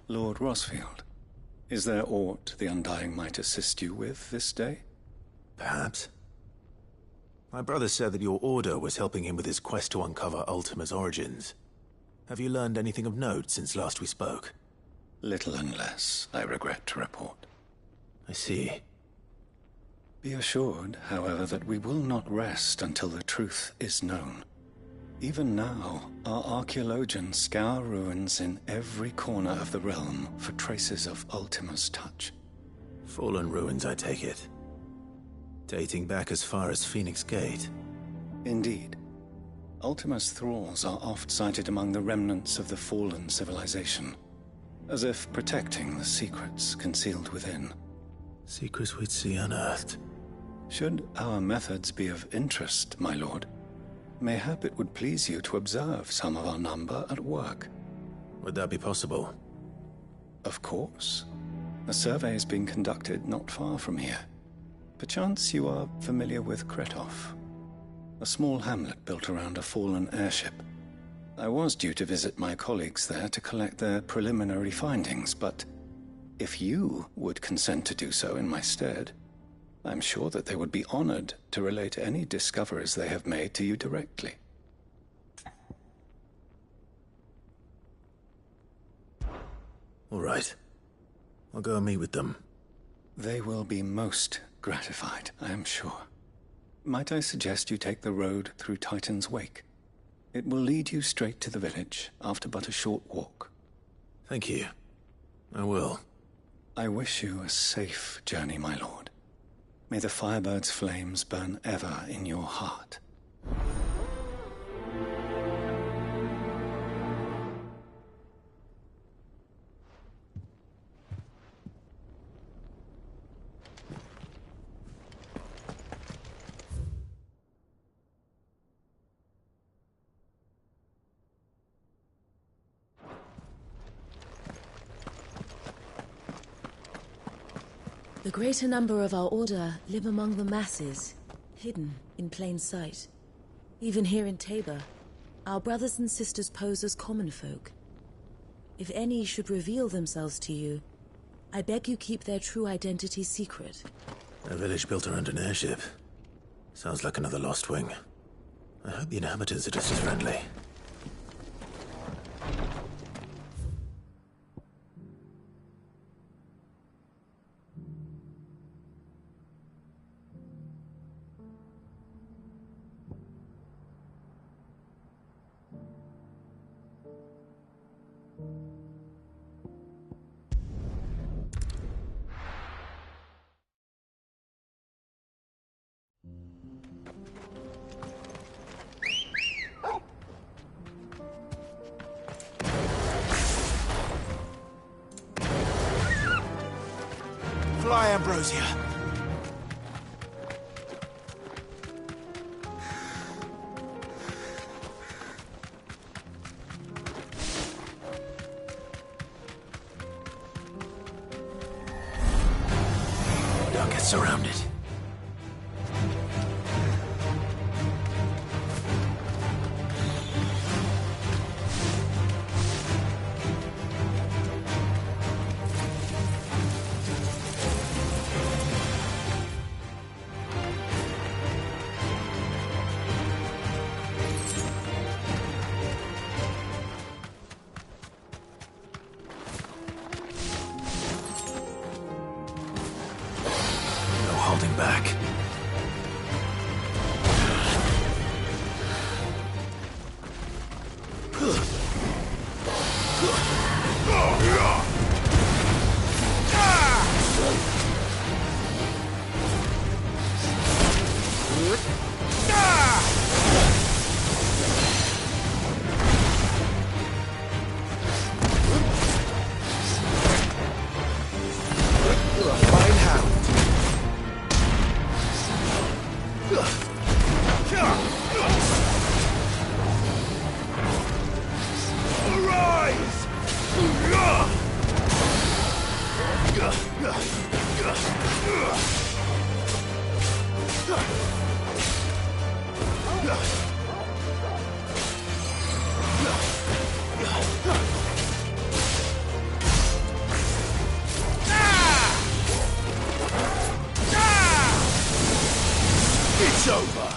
Lord Rosfield, is there aught the Undying might assist you with this day? Perhaps. My brother said that your order was helping him with his quest to uncover Ultima's origins. Have you learned anything of note since last we spoke? Little unless, I regret to report. I see. Be assured, however, that we will not rest until the truth is known. Even now, our archaeologians scour ruins in every corner of the realm for traces of Ultima's touch. Fallen ruins, I take it. Dating back as far as Phoenix Gate. Indeed. Ultima's thralls are oft sighted among the remnants of the fallen civilization, as if protecting the secrets concealed within. Secrets we'd see unearthed. Should our methods be of interest, my lord, mayhap it would please you to observe some of our number at work. Would that be possible? Of course. A survey is being conducted not far from here. Perchance you are familiar with Kretov, a small hamlet built around a fallen airship. I was due to visit my colleagues there to collect their preliminary findings, but if you would consent to do so in my stead, I'm sure that they would be honored to relate any discoveries they have made to you directly. All right. I'll go and meet with them. They will be most gratified, I am sure. Might I suggest you take the road through Titan's Wake? It will lead you straight to the village after but a short walk. Thank you. I will. I wish you a safe journey, my lord. May the Firebird's flames burn ever in your heart. The greater number of our order live among the masses, hidden in plain sight. Even here in Tabor, our brothers and sisters pose as common folk. If any should reveal themselves to you, I beg you keep their true identity secret. A village built around an airship. Sounds like another Lost Wing. I hope the inhabitants are just as friendly. Fly, Ambrosia. Don't get surrounded. Holding back. You're a fine hound. Arise! It's over.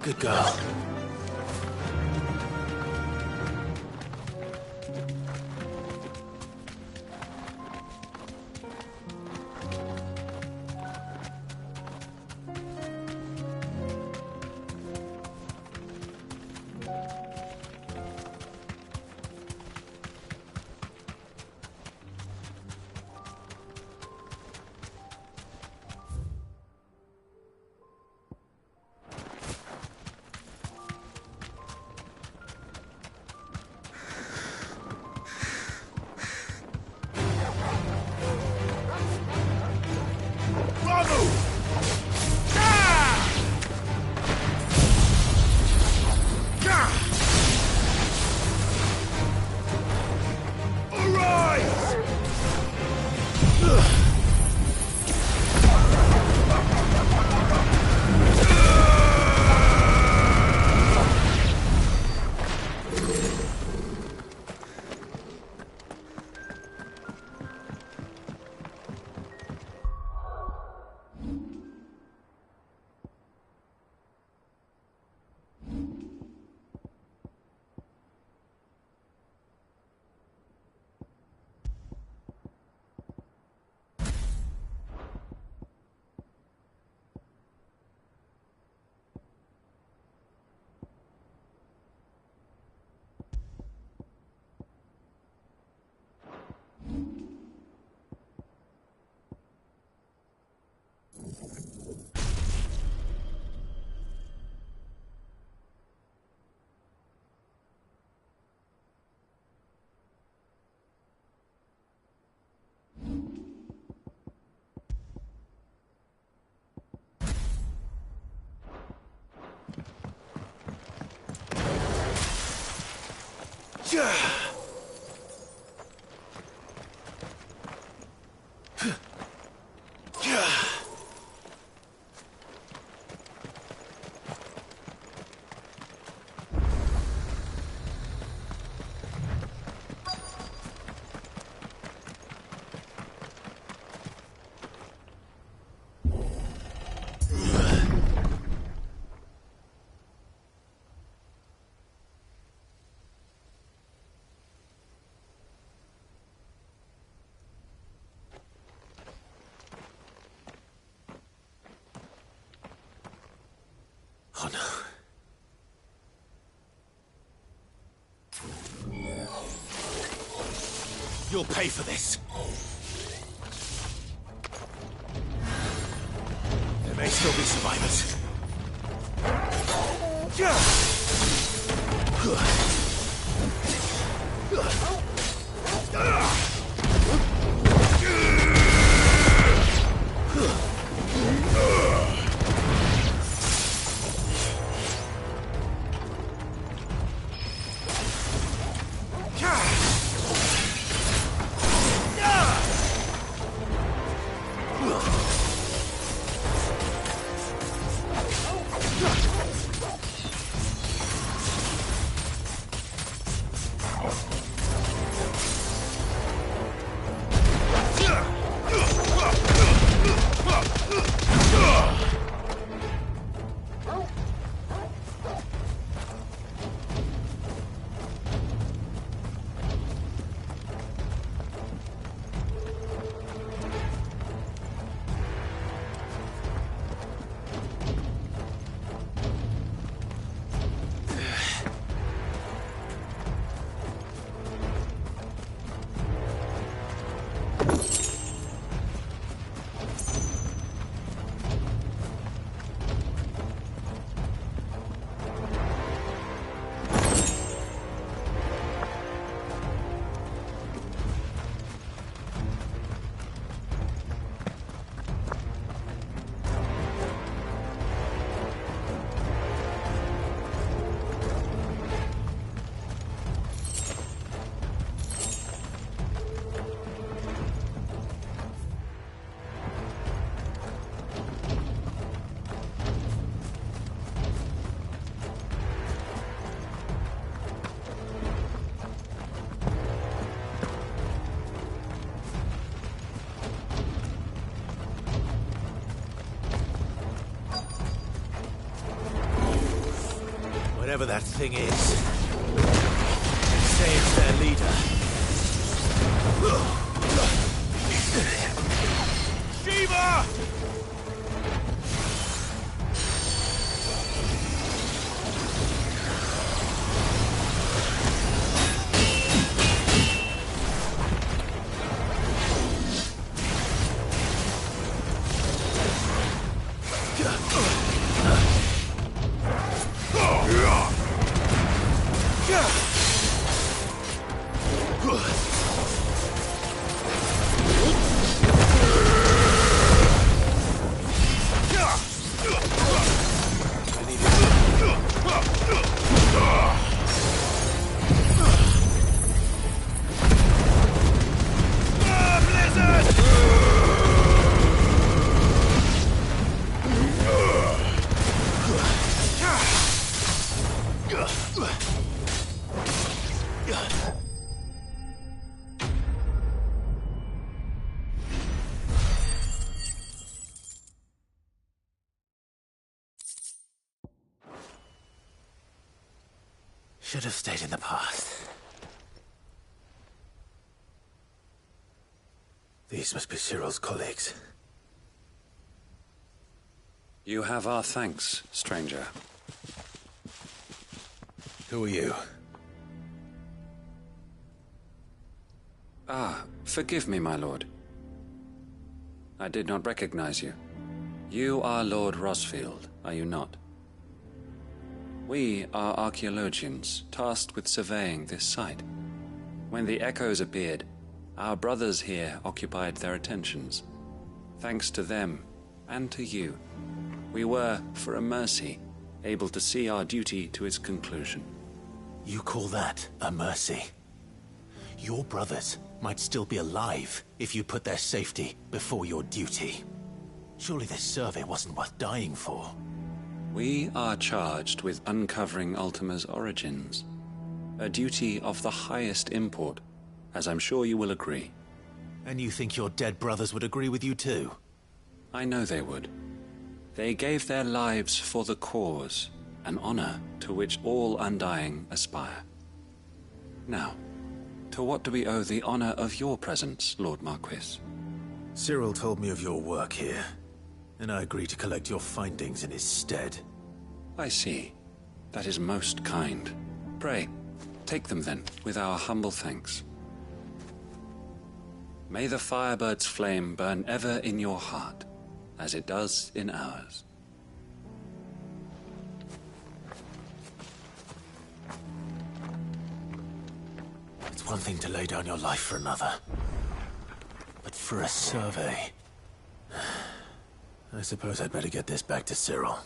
Good girl. Oh no. You'll pay for this. There may still be survivors. Whatever that thing is, it saves their leader. Shiva! Should have stayed in the past. These must be Cyril's colleagues. You have our thanks, stranger. Who are you? Ah, forgive me, my lord. I did not recognize you. You are Lord Rosfield, are you not? We are archaeologians, tasked with surveying this site. When the echoes appeared, our brothers here occupied their attentions. Thanks to them, and to you, we were, for a mercy, able to see our duty to its conclusion. You call that a mercy? Your brothers might still be alive if you put their safety before your duty. Surely this survey wasn't worth dying for. We are charged with uncovering Ultima's origins. A duty of the highest import, as I'm sure you will agree. And you think your dead brothers would agree with you too? I know they would. They gave their lives for the cause, an honor to which all undying aspire. Now, to what do we owe the honor of your presence, Lord Marquis? Cyril told me of your work here, and I agreed to collect your findings in his stead. I see. That is most kind. Pray, take them then, with our humble thanks. May the Firebird's flame burn ever in your heart, as it does in ours. It's one thing to lay down your life for another, but for a survey... I suppose I'd better get this back to Cyril.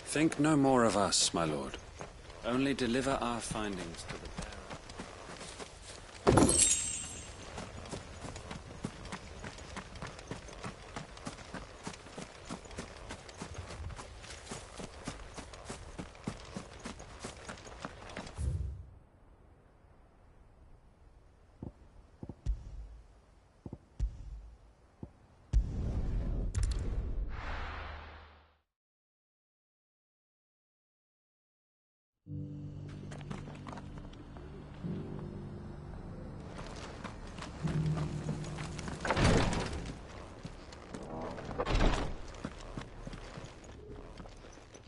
Think no more of us, my lord. Only deliver our findings to the bearer.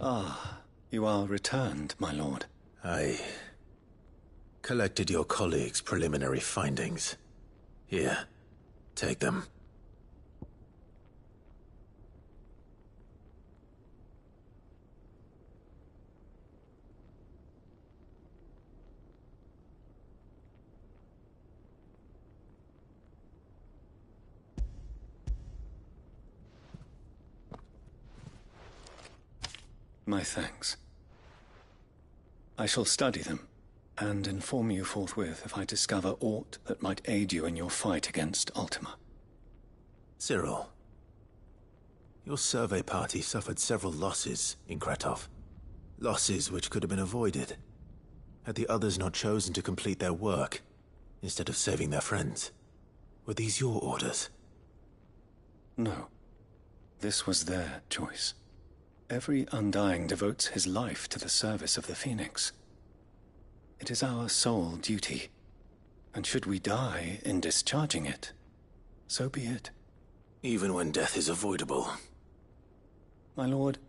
Ah, you are returned, my lord. I collected your colleagues' preliminary findings. Here, take them. My thanks. I shall study them, and inform you forthwith if I discover aught that might aid you in your fight against Ultima. Cyril, your survey party suffered several losses in Kretov. Losses which could have been avoided, had the others not chosen to complete their work, instead of saving their friends. Were these your orders? No. this was their choice. Every Undying devotes his life to the service of the Phoenix. It is our sole duty, and should we die in discharging it, so be it. Even when death is avoidable. My lord,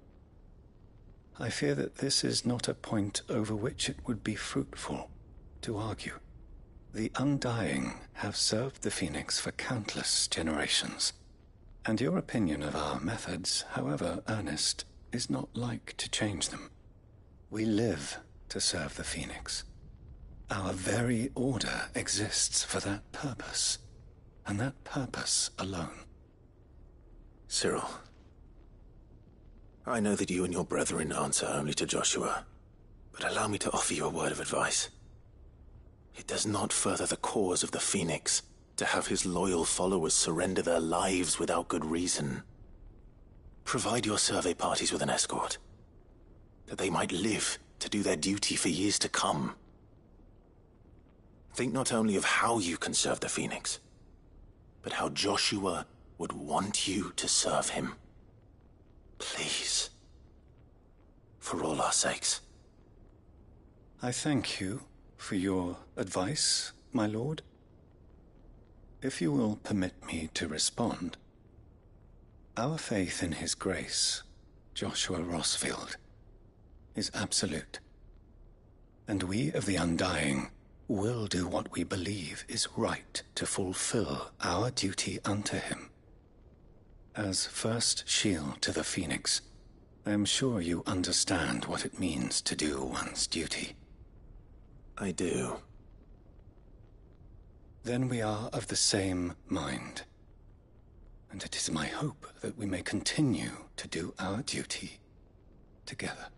I fear that this is not a point over which it would be fruitful to argue. The Undying have served the Phoenix for countless generations, and your opinion of our methods, however earnest, is not like to change them. We live to serve the Phoenix. Our very order exists for that purpose, and that purpose alone. Cyril, I know that you and your brethren answer only to Joshua, but allow me to offer you a word of advice. It does not further the cause of the Phoenix to have his loyal followers surrender their lives without good reason. Provide your survey parties with an escort, that they might live to do their duty for years to come. Think not only of how you can serve the Phoenix, but how Joshua would want you to serve him. Please. For all our sakes. I thank you for your advice, my lord. If you will permit me to respond, our faith in his grace, Joshua Rossfield, is absolute. And we of the Undying will do what we believe is right to fulfill our duty unto him. As first shield to the Phoenix, I am sure you understand what it means to do one's duty. I do. Then we are of the same mind. And it is my hope that we may continue to do our duty together.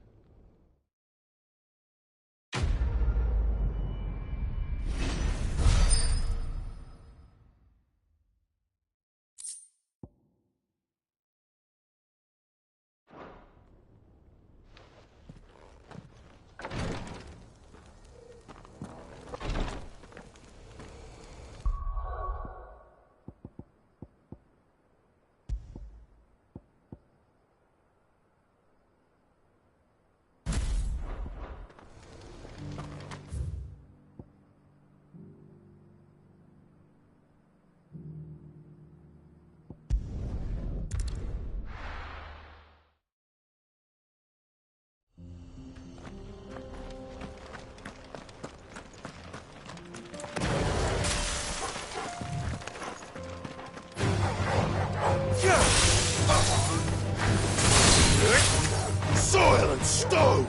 Soil and stone!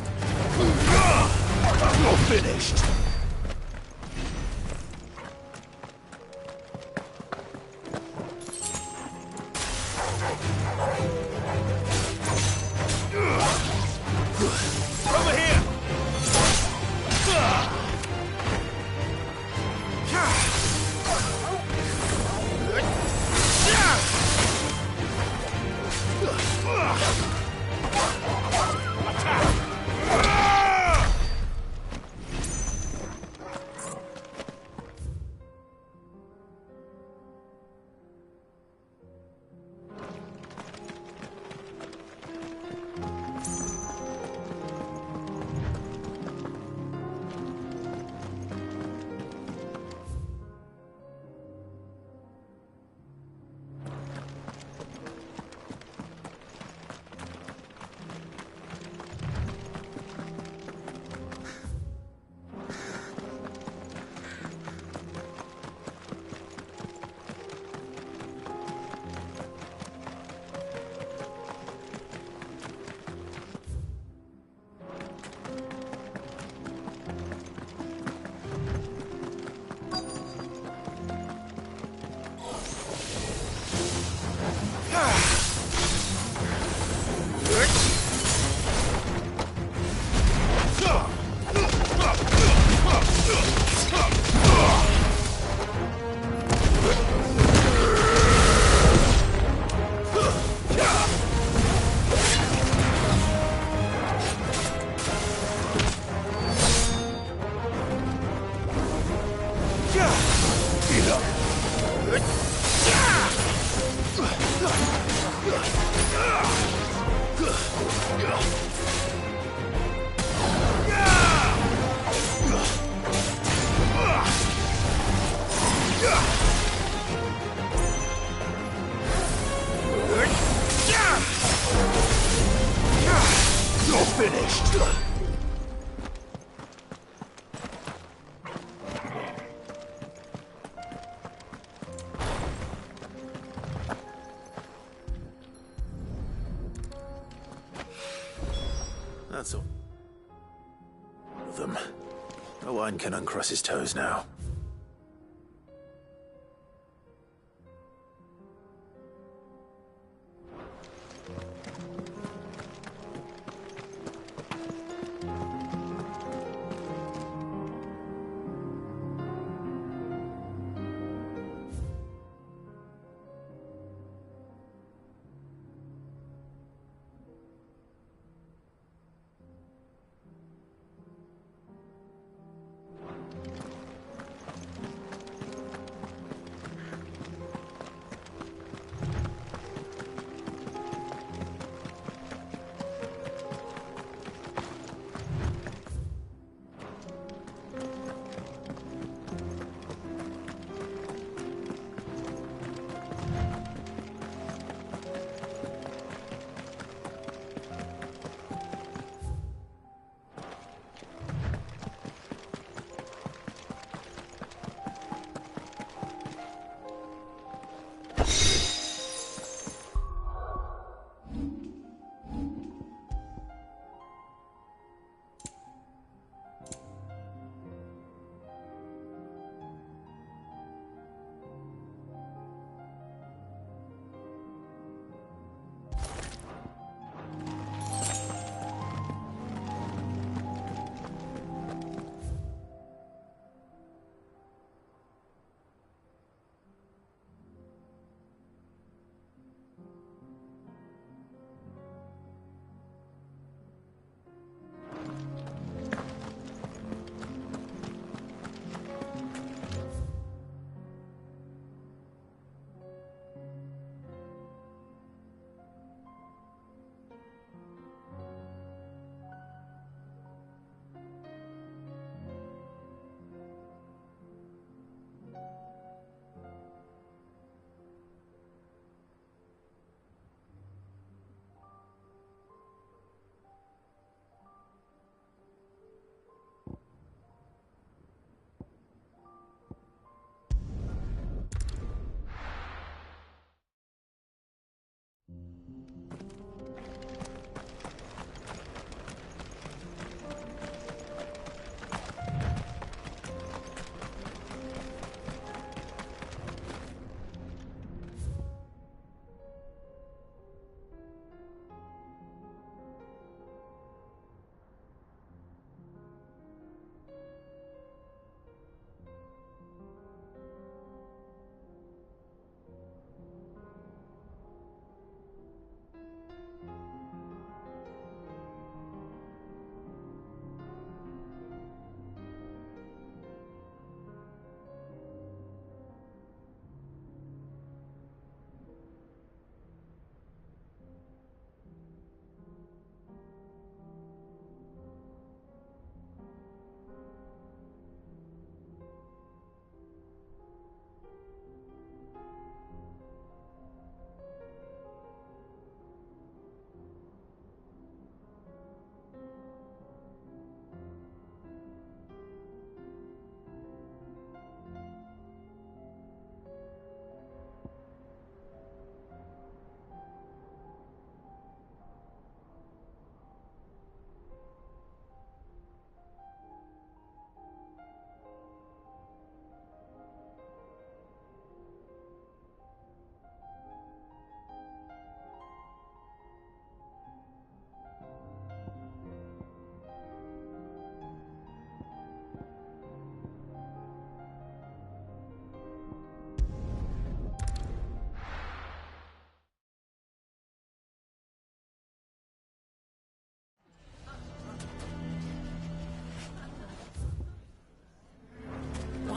You're finished! Over here! That's all. Them. No one can uncross his toes now.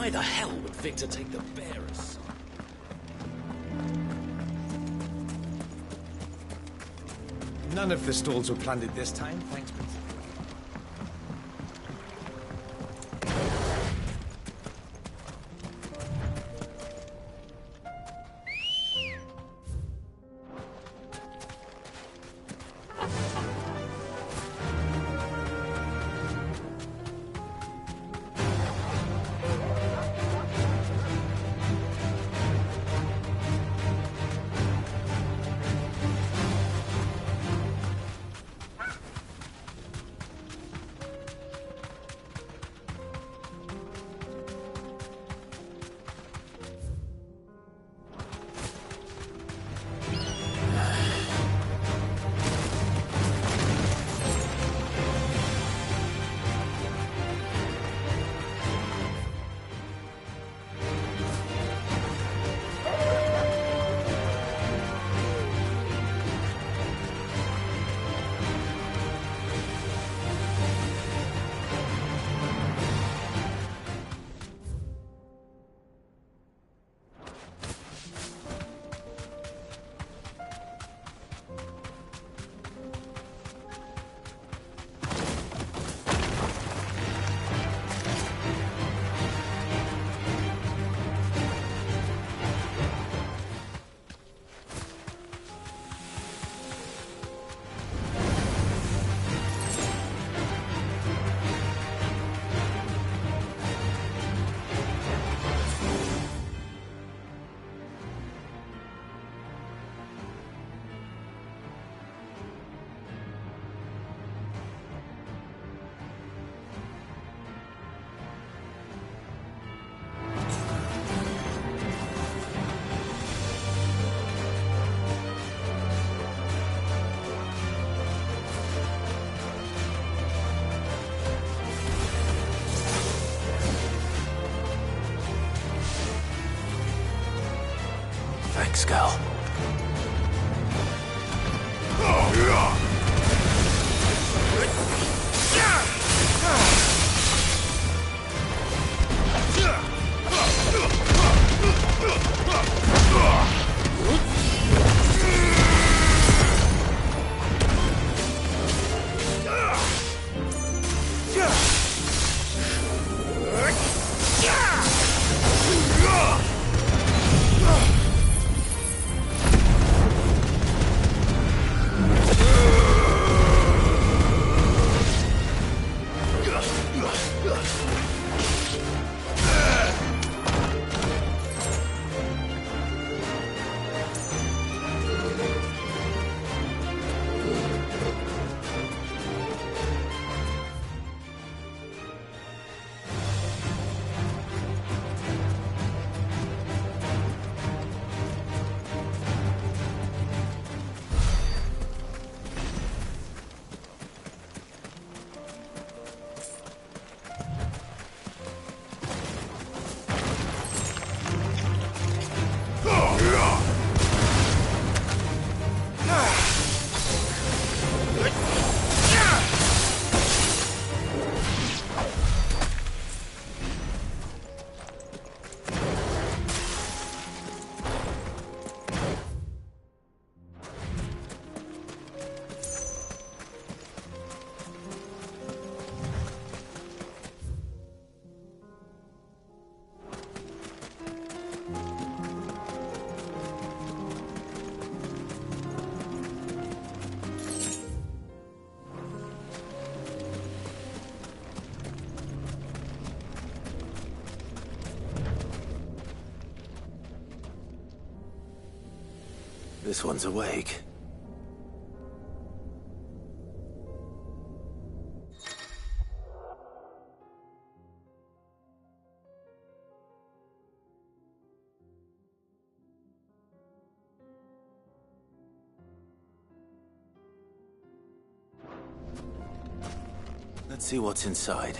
Why the hell would Victor take the bearer's side? None of the stalls were planted this time, thanks, Prince. kthx girl. This one's awake. Let's see what's inside.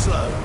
slow.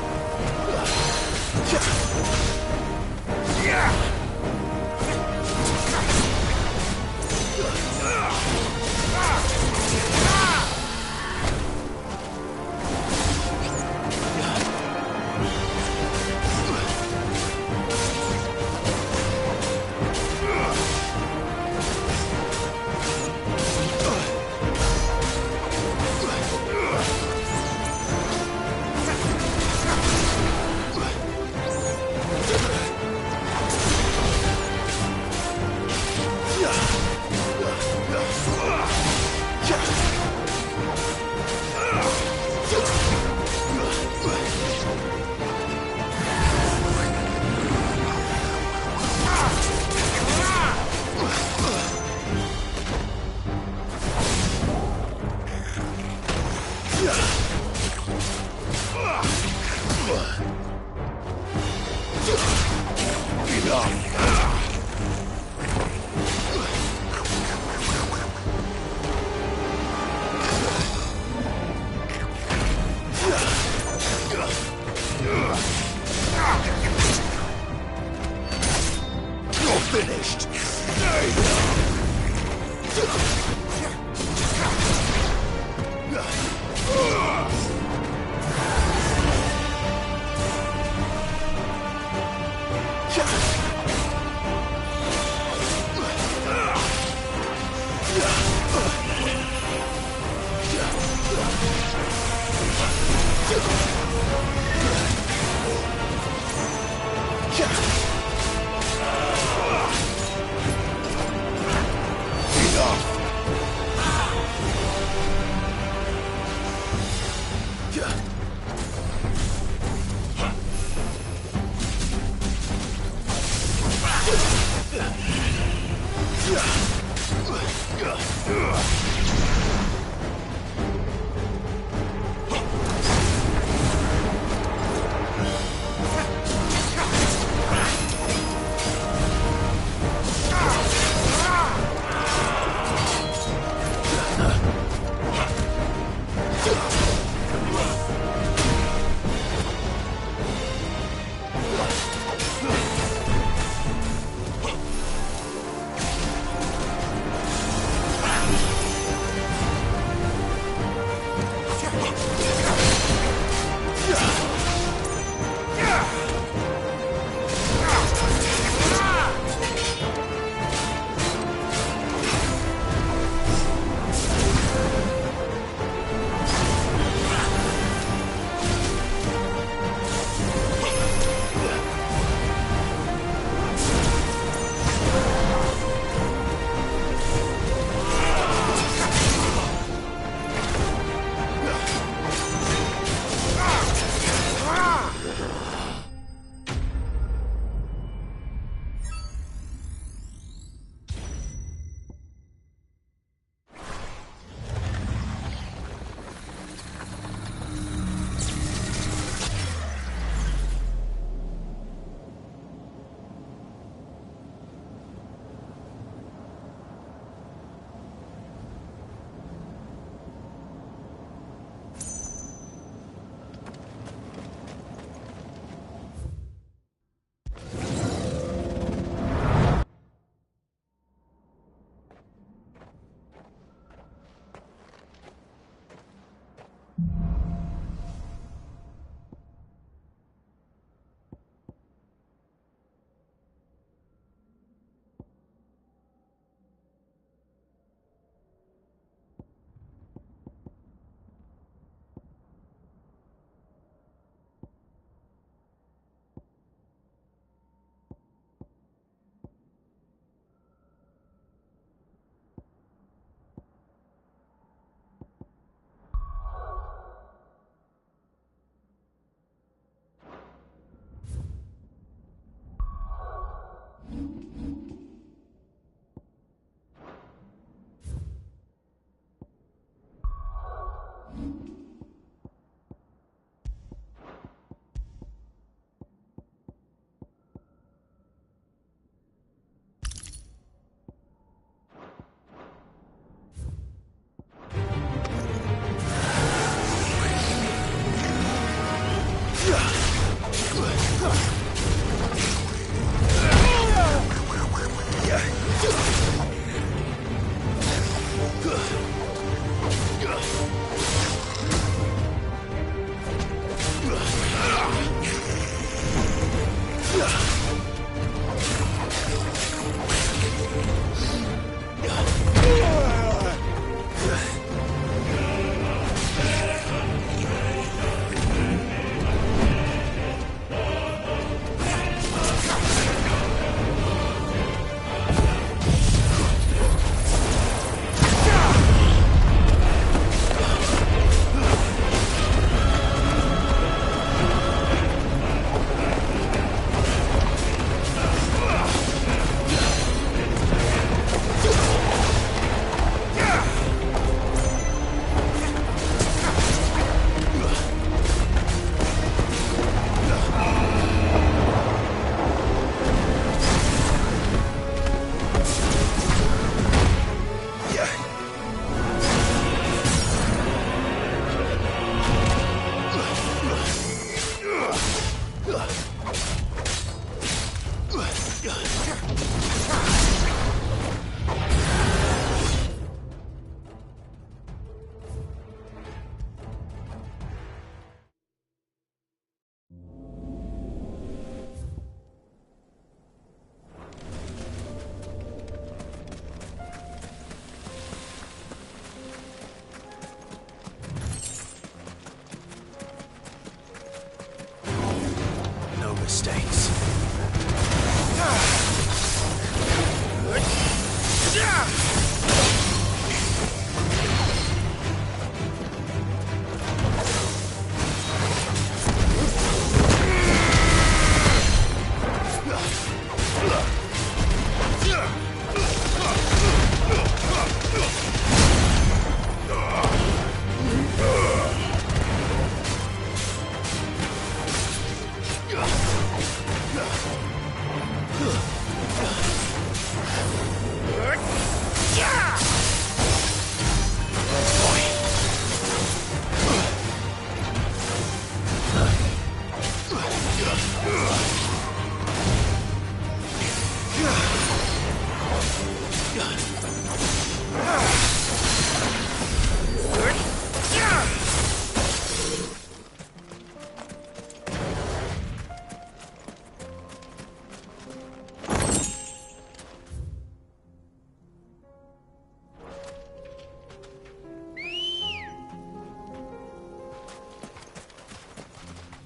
Finished. Mistakes.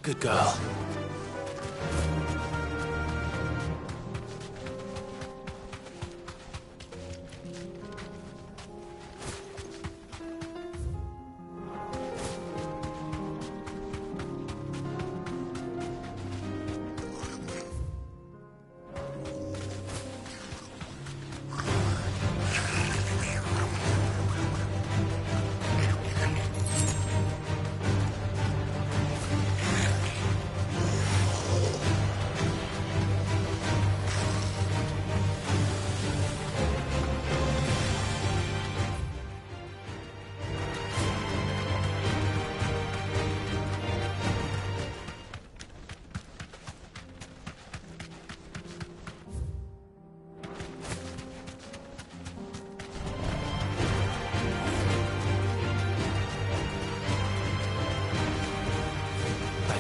Good girl.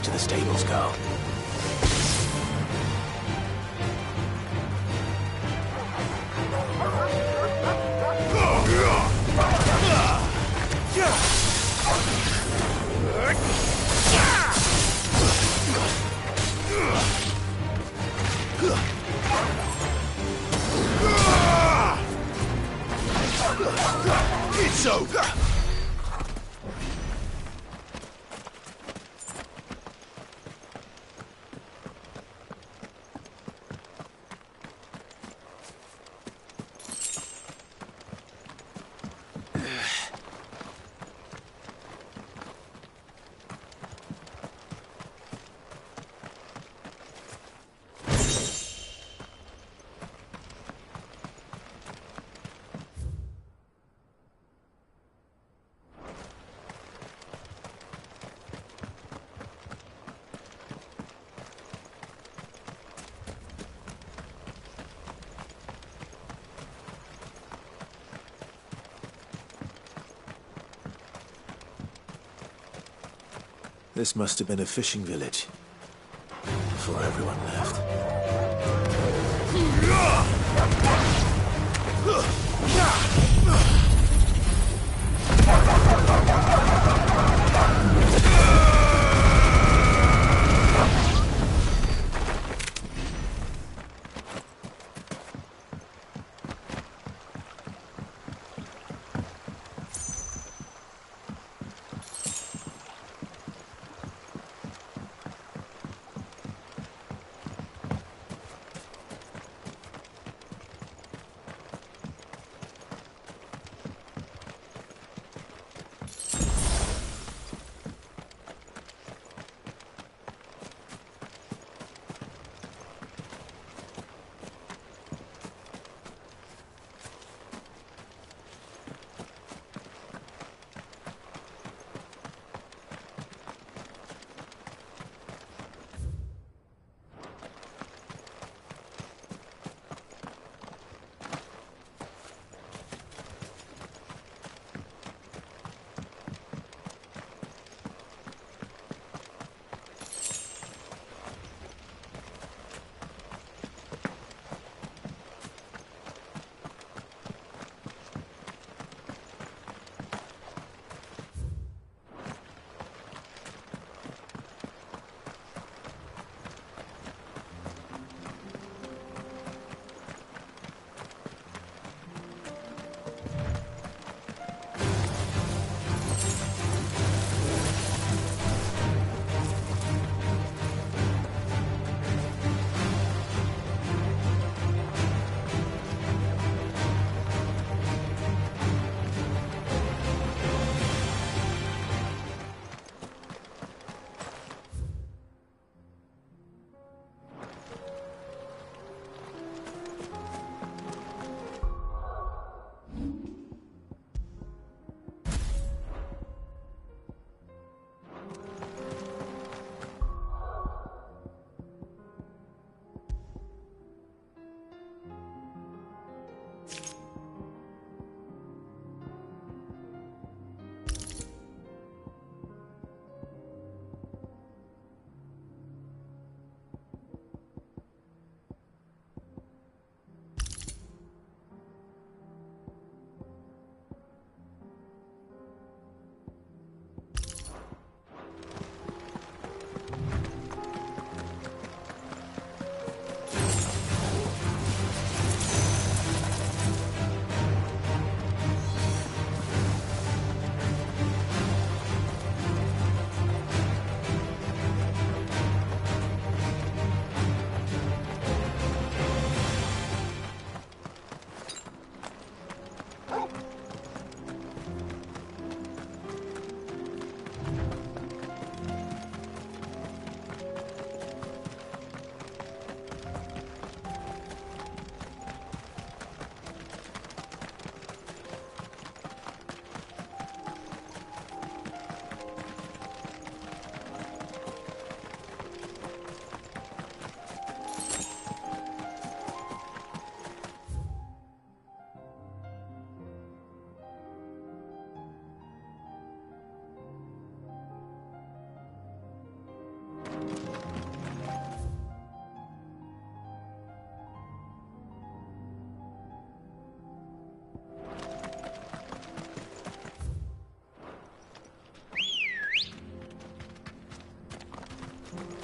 To the stables, girl. It's over! This must have been a fishing village before everyone left.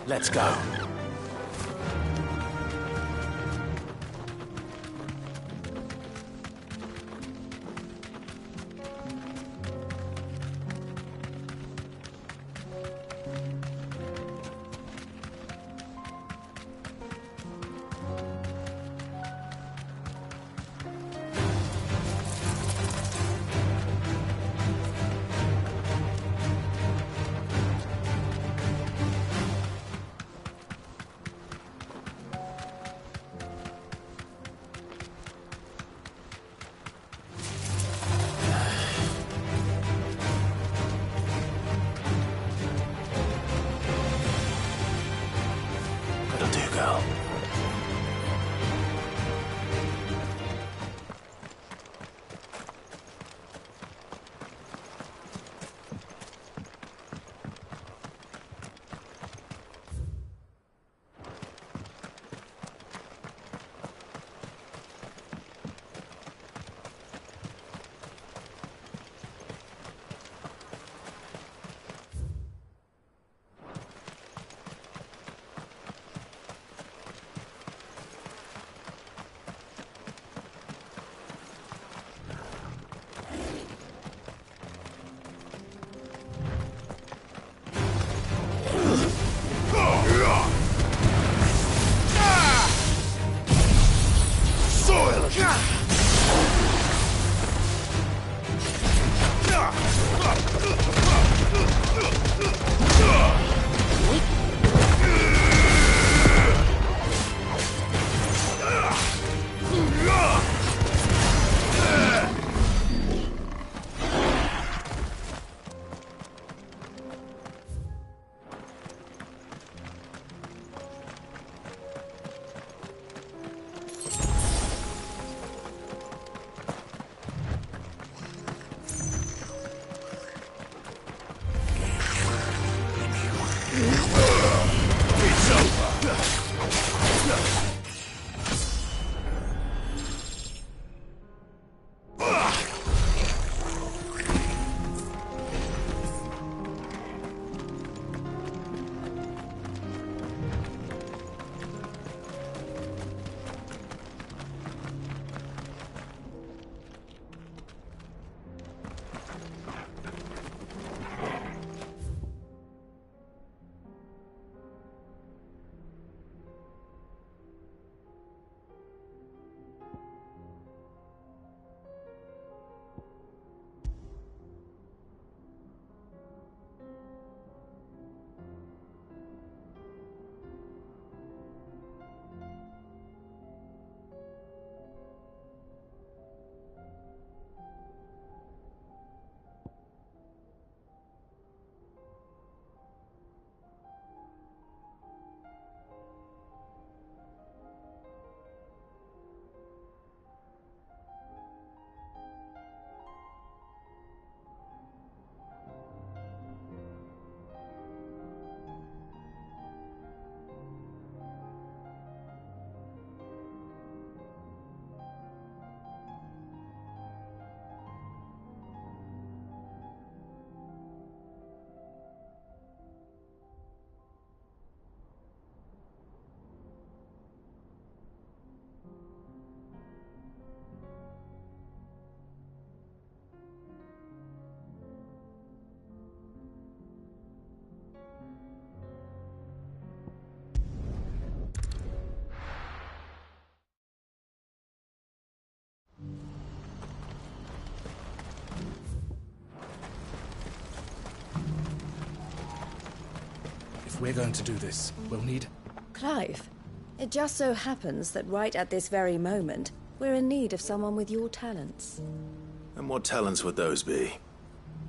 Let's go. If we're going to do this, we'll need... Clive, it just so happens that right at this very moment, we're in need of someone with your talents. And what talents would those be?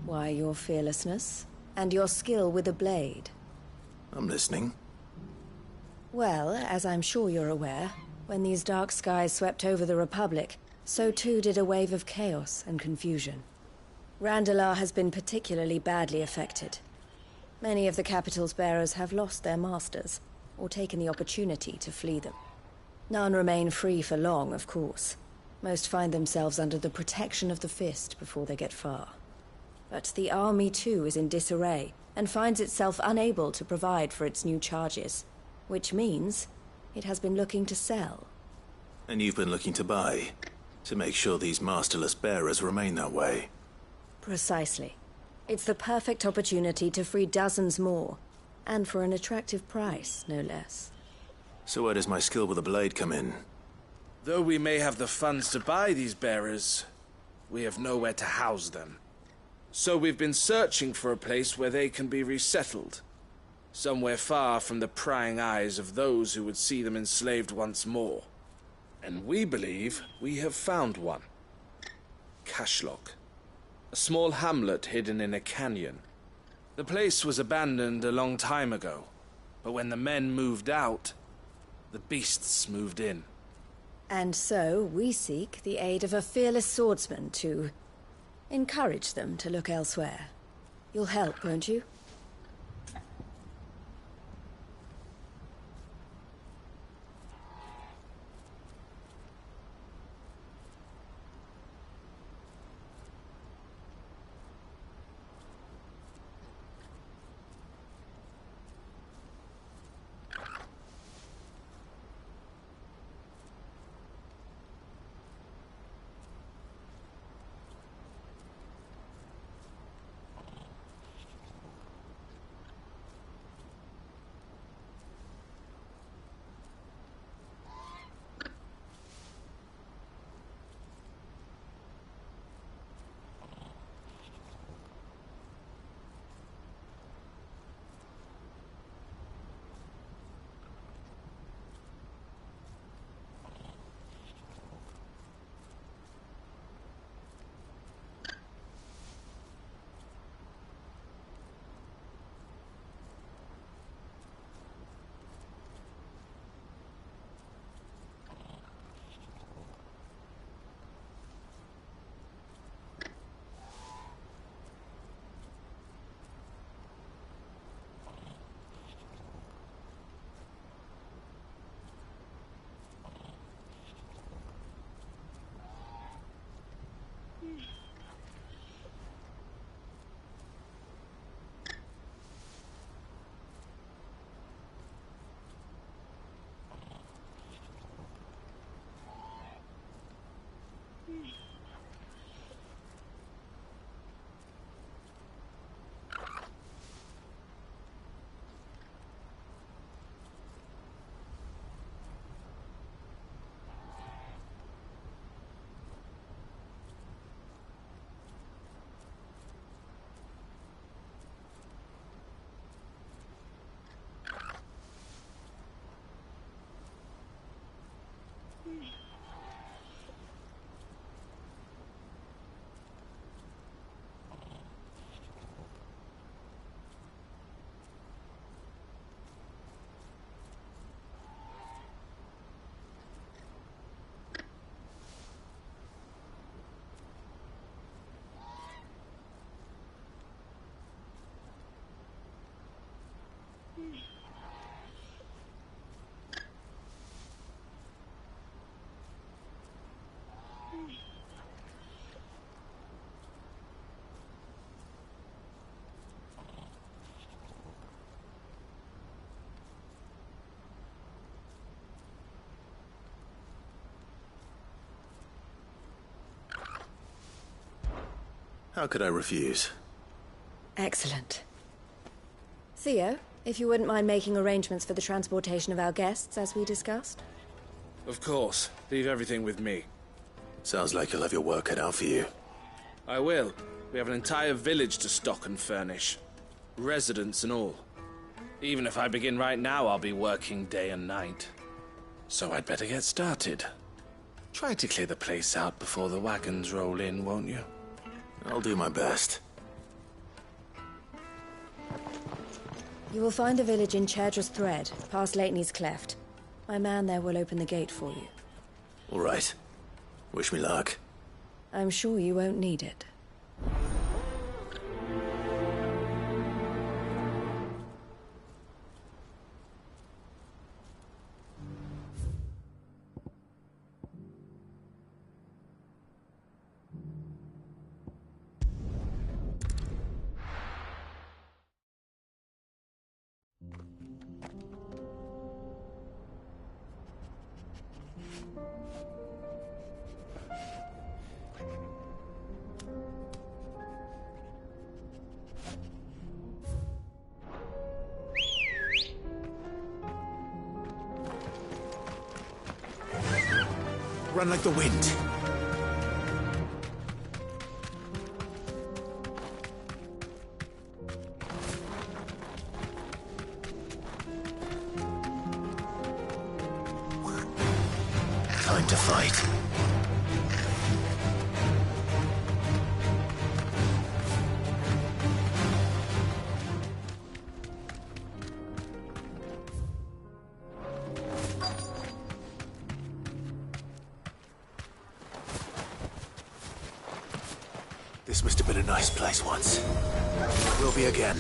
Why, your fearlessness, and your skill with a blade. I'm listening. Well, as I'm sure you're aware, when these dark skies swept over the Republic, so too did a wave of chaos and confusion. Randalar has been particularly badly affected. Many of the capital's bearers have lost their masters, or taken the opportunity to flee them. None remain free for long, of course. Most find themselves under the protection of the Fist before they get far. But the army too is in disarray, and finds itself unable to provide for its new charges. Which means it has been looking to sell. And you've been looking to buy, to make sure these masterless bearers remain that way. Precisely. It's the perfect opportunity to free dozens more, and for an attractive price, no less. So where does my skill with a blade come in? Though we may have the funds to buy these bearers, we have nowhere to house them. So we've been searching for a place where they can be resettled. Somewhere far from the prying eyes of those who would see them enslaved once more. And we believe we have found one. Cashlock. A small hamlet hidden in a canyon. The place was abandoned a long time ago, but when the men moved out, the beasts moved in. And so we seek the aid of a fearless swordsman to encourage them to look elsewhere. You'll help, won't you? How could I refuse? Excellent. Theo, if you wouldn't mind making arrangements for the transportation of our guests, as we discussed? Of course. Leave everything with me. Sounds like you'll have your work cut out for you. I will. We have an entire village to stock and furnish. Residents and all. Even if I begin right now, I'll be working day and night. So I'd better get started. Try to clear the place out before the wagons roll in, won't you? I'll do my best. You will find a village in Chaidra's Thread, past Lateney's Cleft. My man there will open the gate for you. All right. Wish me luck. I'm sure you won't need it. Run like the wind. Time to fight. This must have been a nice place once. Will be again.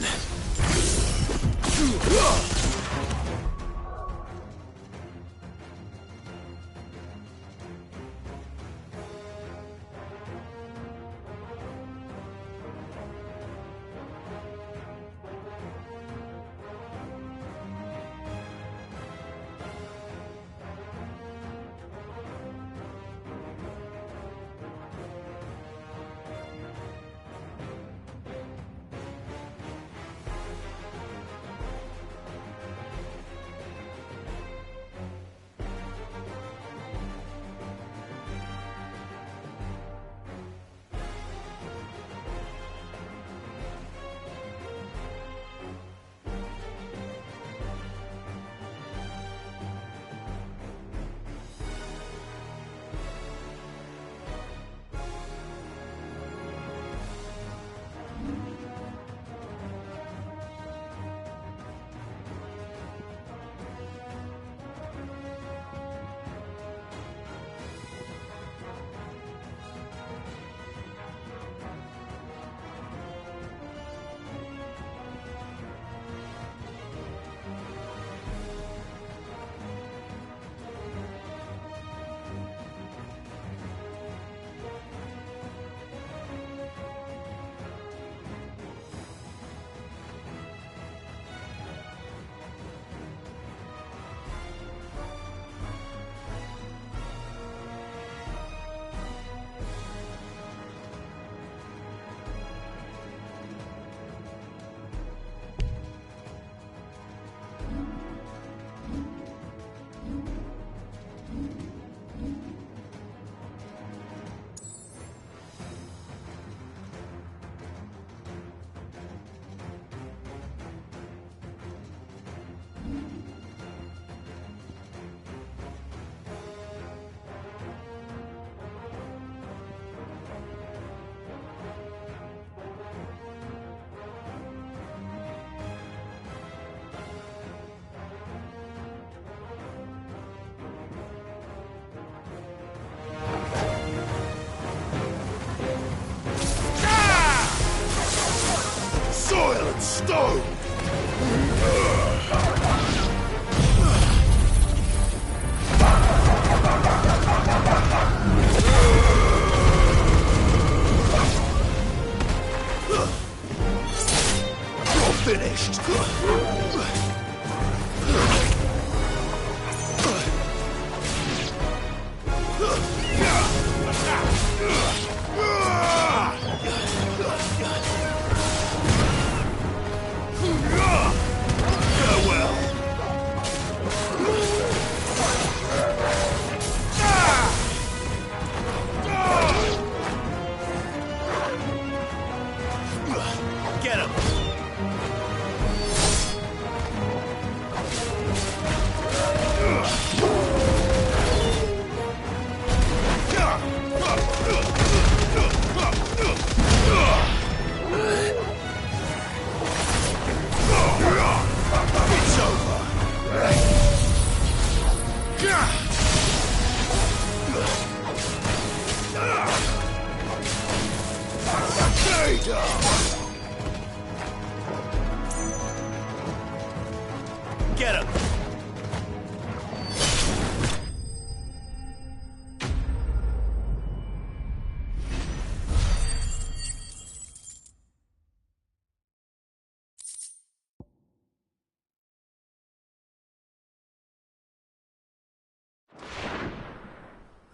Get him!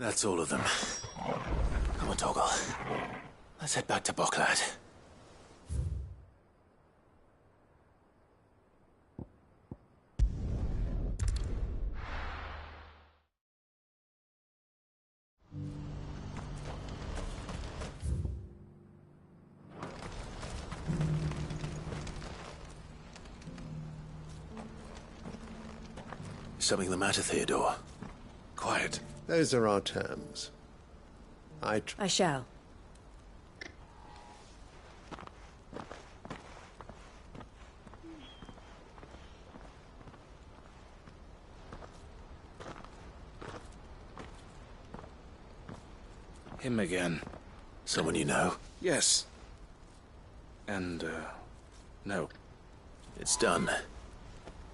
That's all of them. Come on, Toggle. Let's head back to Boklad. Something the matter, Theodore? Quiet. Those are our terms. I shall. Him again. Someone you know? Yes. And, no. It's done.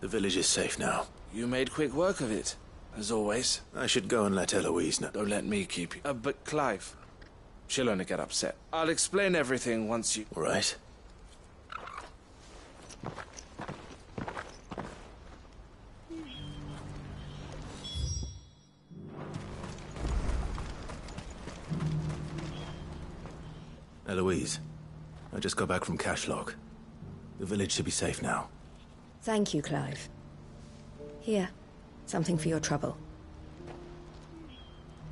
The village is safe now. You made quick work of it, as always. I should go and let Eloise know. Don't let me keep you. But Clive, she'll only get upset. I'll explain everything once you... All right. Eloise, I just got back from Cashlock. The village should be safe now. Thank you, Clive. Here, something for your trouble.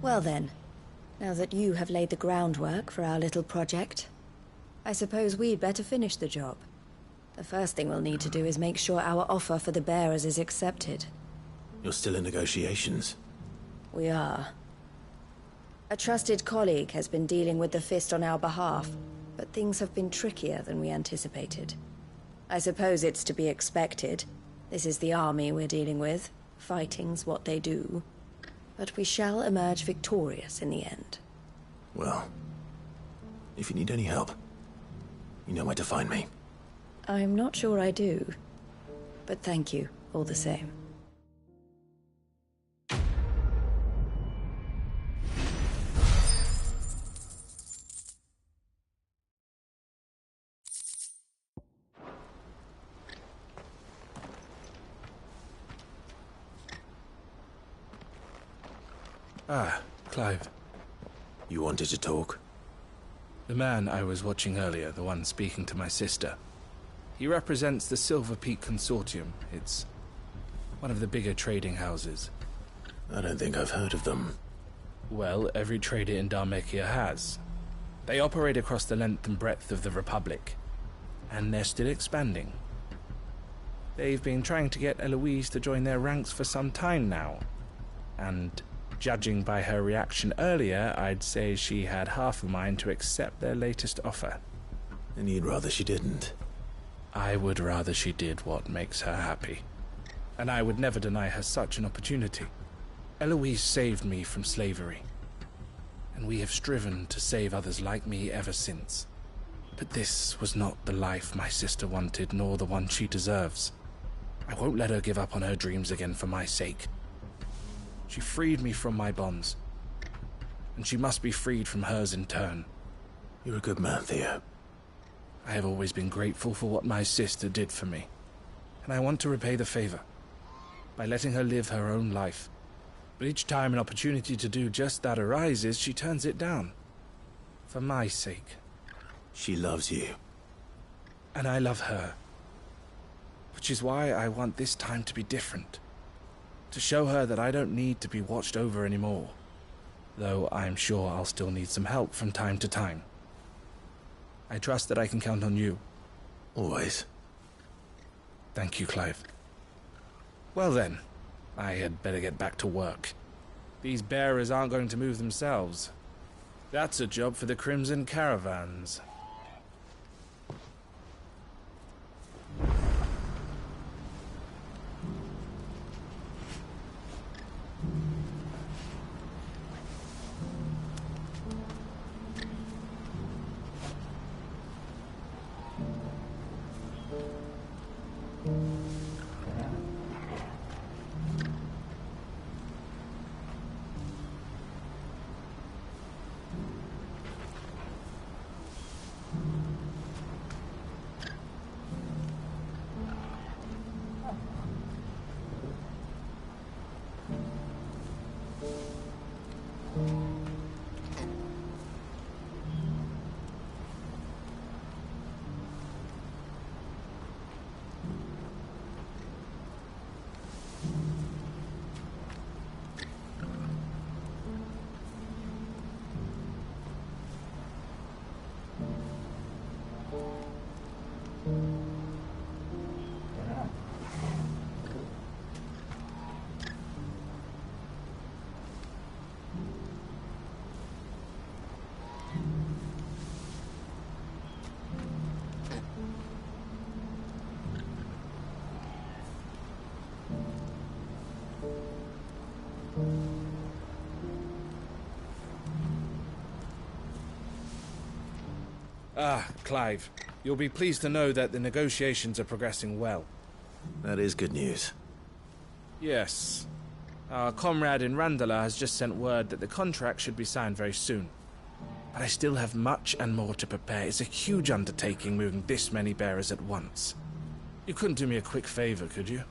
Well then, now that you have laid the groundwork for our little project, I suppose we'd better finish the job. The first thing we'll need to do is make sure our offer for the bearers is accepted. You're still in negotiations? We are. A trusted colleague has been dealing with the Fist on our behalf, but things have been trickier than we anticipated. I suppose it's to be expected. This is the army we're dealing with. Fighting's what they do. But we shall emerge victorious in the end. Well, if you need any help, you know where to find me. I'm not sure I do. But thank you, all the same. Ah, Clive. You wanted to talk? The man I was watching earlier, the one speaking to my sister. He represents the Silver Peak Consortium. It's one of the bigger trading houses. I don't think I've heard of them. Well, every trader in Dharmekia has. They operate across the length and breadth of the Republic. And they're still expanding. They've been trying to get Eloise to join their ranks for some time now. And judging by her reaction earlier, I'd say she had half a mind to accept their latest offer. And you'd rather she didn't? I would rather she did what makes her happy. And I would never deny her such an opportunity. Eloise saved me from slavery. And we have striven to save others like me ever since. But this was not the life my sister wanted, nor the one she deserves. I won't let her give up on her dreams again for my sake. She freed me from my bonds, and she must be freed from hers in turn. You're a good man, Theo. I have always been grateful for what my sister did for me, and I want to repay the favor by letting her live her own life. But each time an opportunity to do just that arises, she turns it down. For my sake. She loves you. And I love her. Which is why I want this time to be different. To show her that I don't need to be watched over anymore. Though I'm sure I'll still need some help from time to time. I trust that I can count on you. Always. Thank you, Clive. Well then, I had better get back to work. These bearers aren't going to move themselves. That's a job for the Crimson Caravans. Clive. You'll be pleased to know that the negotiations are progressing well. That is good news. Yes. Our comrade in Randala has just sent word that the contract should be signed very soon. But I still have much and more to prepare. It's a huge undertaking moving this many bearers at once. You couldn't do me a quick favor, could you?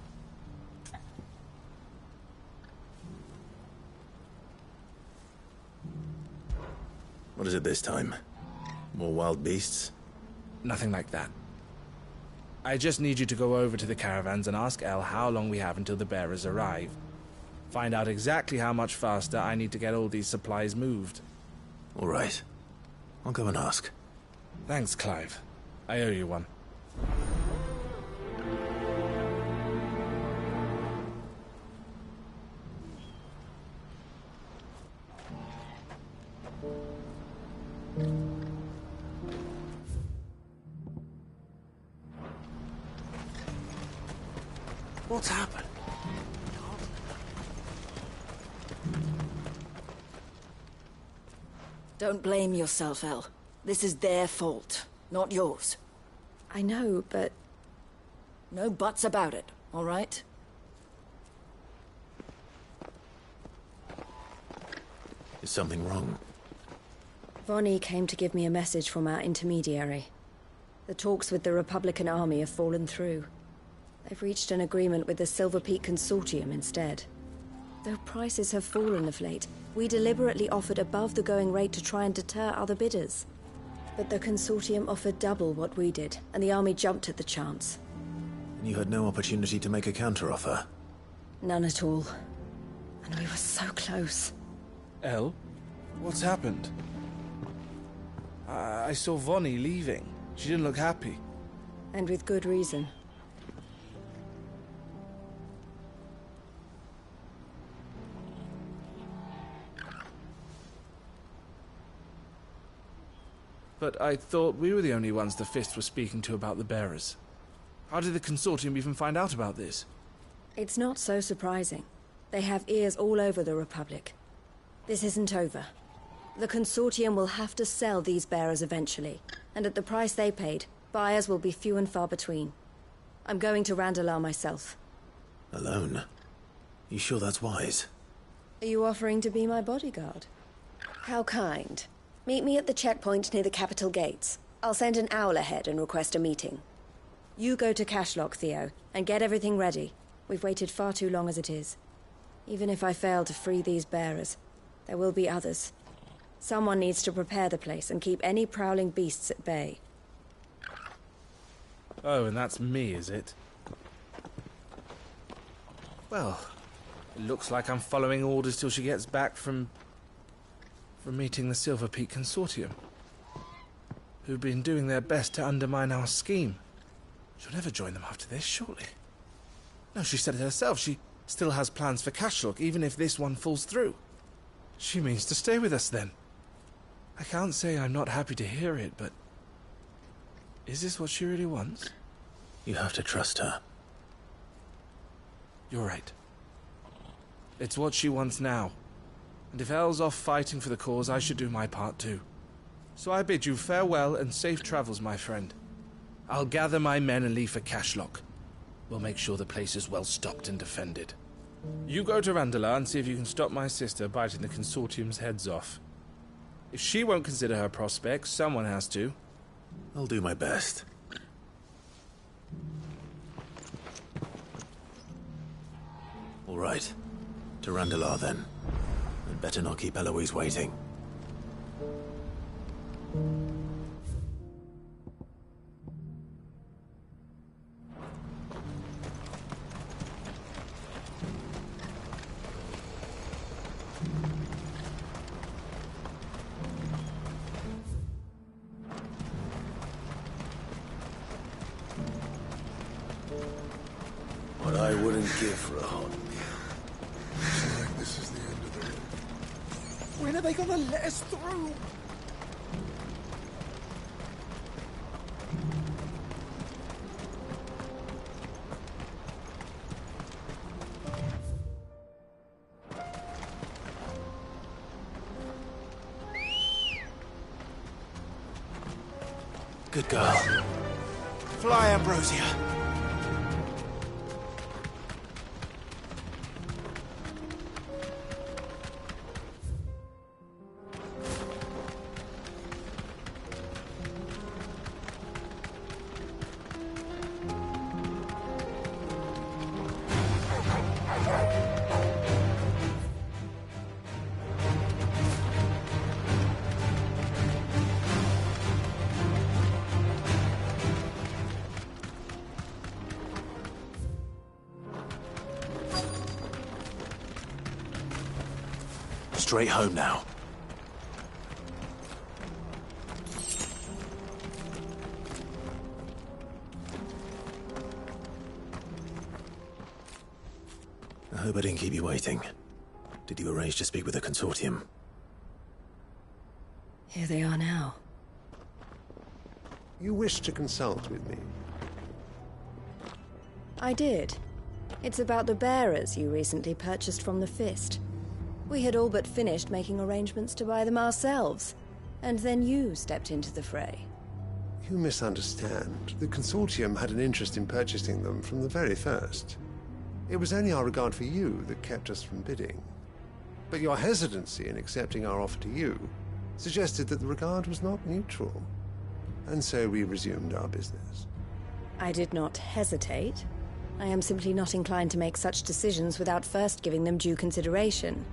What is it this time? More wild beasts? Nothing like that. I just need you to go over to the caravans and ask El how long we have until the bearers arrive. Find out exactly how much faster I need to get all these supplies moved. All right. I'll go and ask. Thanks, Clive. I owe you one. What's happened? Don't blame yourself, El. This is their fault, not yours. I know, but... No buts about it, all right? Is something wrong? Vonnie came to give me a message from our intermediary. The talks with the Republican Army have fallen through. They've reached an agreement with the Silver Peak Consortium instead. Though prices have fallen of late, we deliberately offered above the going rate to try and deter other bidders. But the Consortium offered double what we did, and the Army jumped at the chance. And you had no opportunity to make a counteroffer? None at all. And we were so close. El, what's happened? I saw Vonnie leaving. She didn't look happy. And with good reason. But I thought we were the only ones the Fist were speaking to about the bearers. How did the Consortium even find out about this? It's not so surprising. They have ears all over the Republic. This isn't over. The Consortium will have to sell these bearers eventually, and at the price they paid, buyers will be few and far between. I'm going to Randalar myself. Alone? You sure that's wise? Are you offering to be my bodyguard? How kind. Meet me at the checkpoint near the capital gates. I'll send an owl ahead and request a meeting. You go to Cashlock, Theo, and get everything ready. We've waited far too long as it is. Even if I fail to free these bearers, there will be others. Someone needs to prepare the place and keep any prowling beasts at bay. Oh, and that's me, is it? Well, it looks like I'm following orders till she gets back from meeting the Silver Peak Consortium, who've been doing their best to undermine our scheme. She'll never join them after this, surely. No, she said it herself. She still has plans for Cashlock, even if this one falls through. She means to stay with us, then. I can't say I'm not happy to hear it, but... is this what she really wants? You have to trust her. You're right. It's what she wants now. And if Elle's off fighting for the cause, I should do my part too. So I bid you farewell and safe travels, my friend. I'll gather my men and leave for Cashlock. We'll make sure the place is well stocked and defended. You go to Randalar and see if you can stop my sister biting the Consortium's heads off. If she won't consider her prospects, someone has to. I'll do my best. All right. To Randalar, then. I'd better not keep Eloise waiting. What I wouldn't give for a hot meal. Looks like this is the end of the road. When are they gonna let us through? Good girl. Fly, Ambrosia. Straight home now. I hope I didn't keep you waiting. Did you arrange to speak with the consortium? Here they are now. You wish to consult with me? I did. It's about the bearers you recently purchased from the Fist. We had all but finished making arrangements to buy them ourselves, and then you stepped into the fray. You misunderstand. The consortium had an interest in purchasing them from the very first. It was only our regard for you that kept us from bidding. But your hesitancy in accepting our offer to you suggested that the regard was not mutual. And so we resumed our business. I did not hesitate. I am simply not inclined to make such decisions without first giving them due consideration.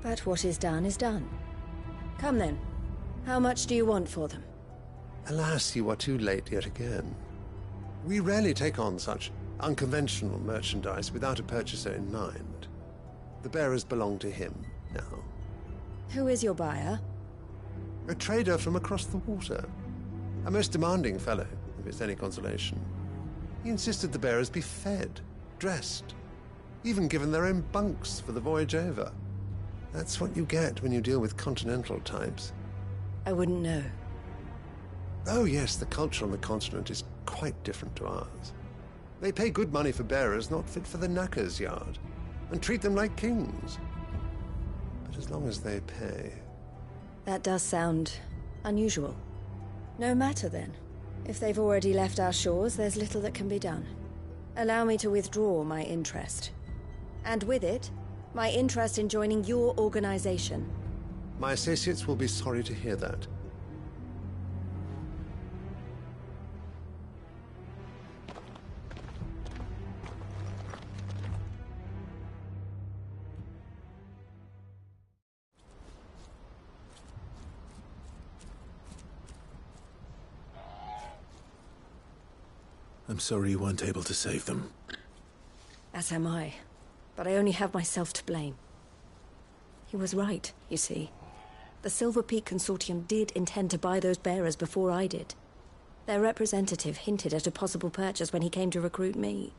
But what is done is done. Come then. How much do you want for them? Alas, you are too late yet again. We rarely take on such unconventional merchandise without a purchaser in mind. The bearers belong to him now. Who is your buyer? A trader from across the water. A most demanding fellow, if it's any consolation. He insisted the bearers be fed, dressed, even given their own bunks for the voyage over. That's what you get when you deal with continental types. I wouldn't know. Oh yes, the culture on the continent is quite different to ours. They pay good money for bearers not fit for the knacker's yard, and treat them like kings. But as long as they pay... That does sound unusual. No matter then. If they've already left our shores, there's little that can be done. Allow me to withdraw my interest. And with it, my interest in joining your organization. My associates will be sorry to hear that. I'm sorry you weren't able to save them. As am I. But I only have myself to blame. He was right, you see. The Silver Peak Consortium did intend to buy those bearers before I did. Their representative hinted at a possible purchase when he came to recruit me.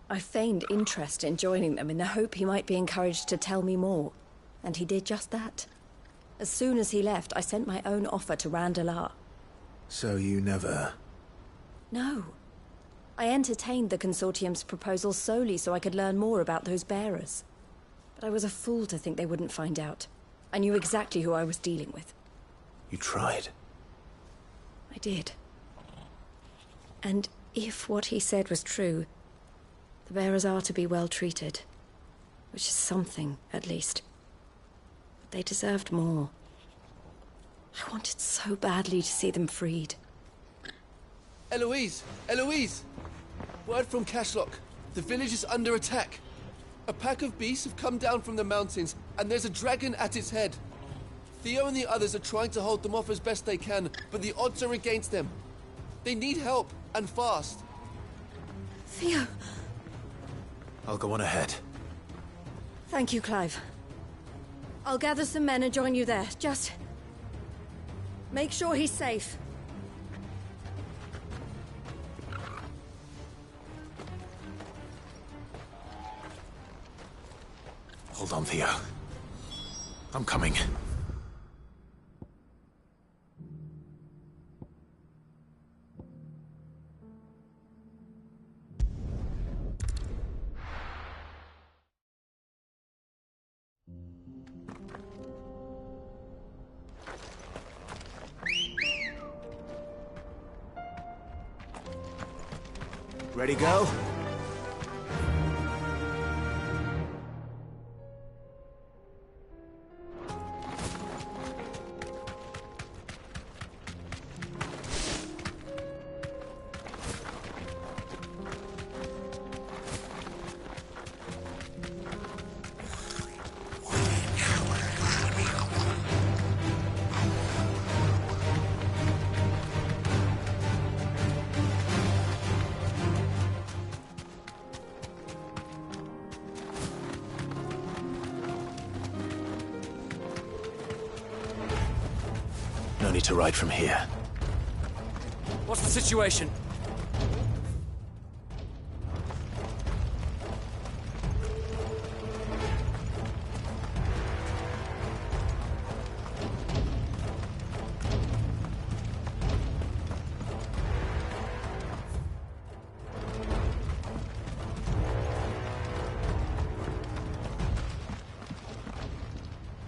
I feigned interest in joining them in the hope he might be encouraged to tell me more, and he did just that. As soon as he left, I sent my own offer to Randalar. So you never... No. I entertained the Consortium's proposal solely so I could learn more about those bearers. But I was a fool to think they wouldn't find out. I knew exactly who I was dealing with. You tried. I did. And if what he said was true, the bearers are to be well treated. Which is something, at least. But they deserved more. I wanted so badly to see them freed. Eloise! Eloise! Word from Cashlock. The village is under attack. A pack of beasts have come down from the mountains, and there's a dragon at its head. Theo and the others are trying to hold them off as best they can, but the odds are against them. They need help, and fast. Theo! I'll go on ahead. Thank you, Clive. I'll gather some men and join you there. Just... make sure he's safe. Hold on, Theo. I'm coming. Ready, go? No need to ride from here. What's the situation?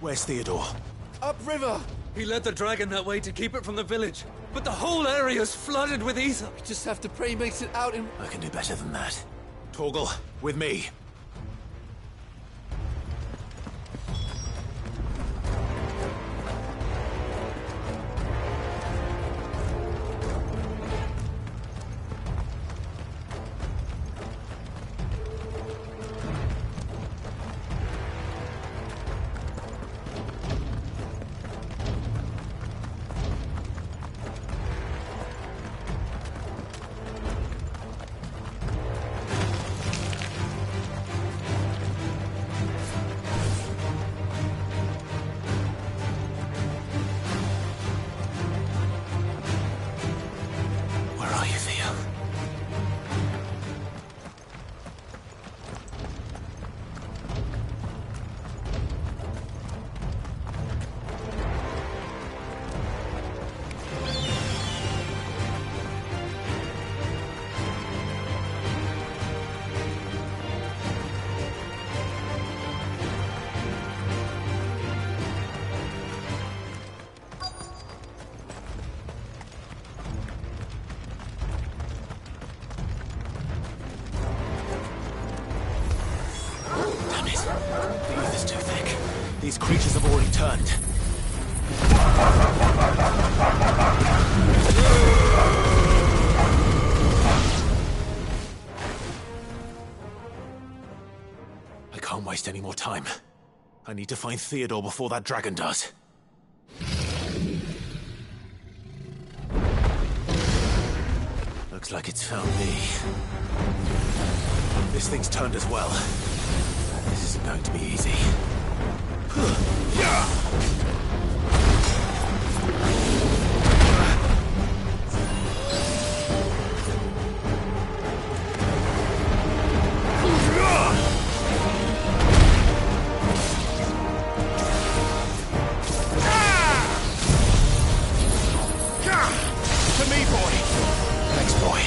Where's Theodore? Upriver! He led the dragon that way to keep it from the village, but the whole area's flooded with ether. We just have to pray he makes it out in... I can do better than that. Torgal, with me. These creatures have already turned. I can't waste any more time. I need to find Theodore before that dragon does. Looks like it's found me. This thing's turned as well. This isn't going to be easy. To me, boy! Thanks, boy.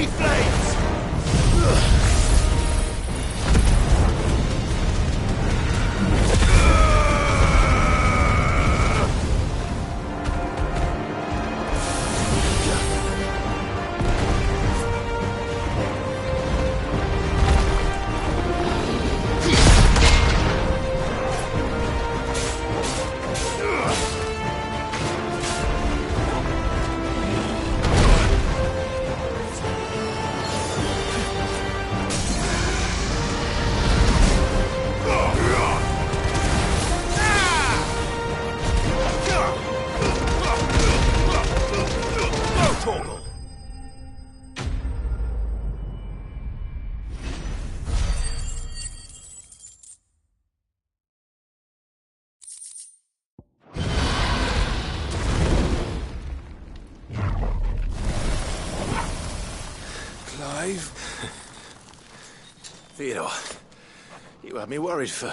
Enemy flames! Theodore, you had me worried for...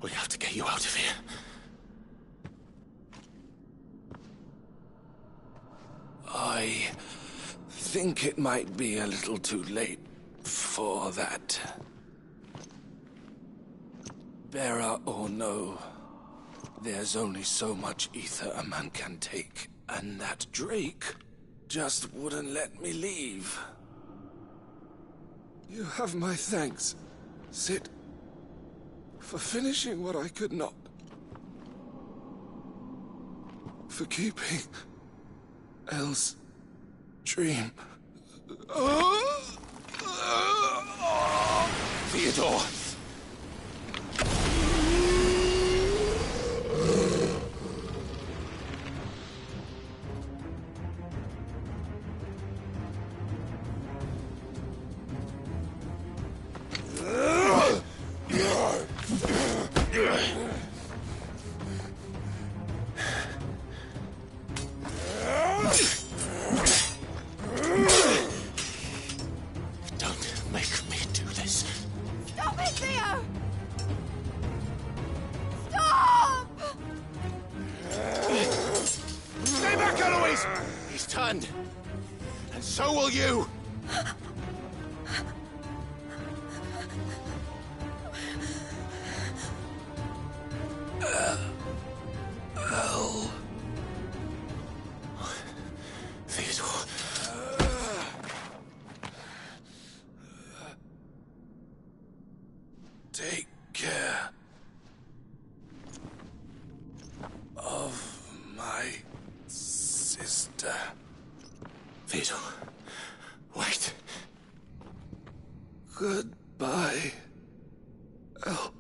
We have to get you out of here. I think it might be a little too late for that. Bearer or no, there's only so much ether a man can take, and that Drake just wouldn't let me leave. You have my thanks, Sid, for finishing what I could not. For keeping Elle's dream. Theodore! Don't make me do this. Stop it, Theo! Stop! Stay back, Eloise! He's turned. And so will you! Theodore. Take care of my sister. Theodore, wait. Goodbye, Elle.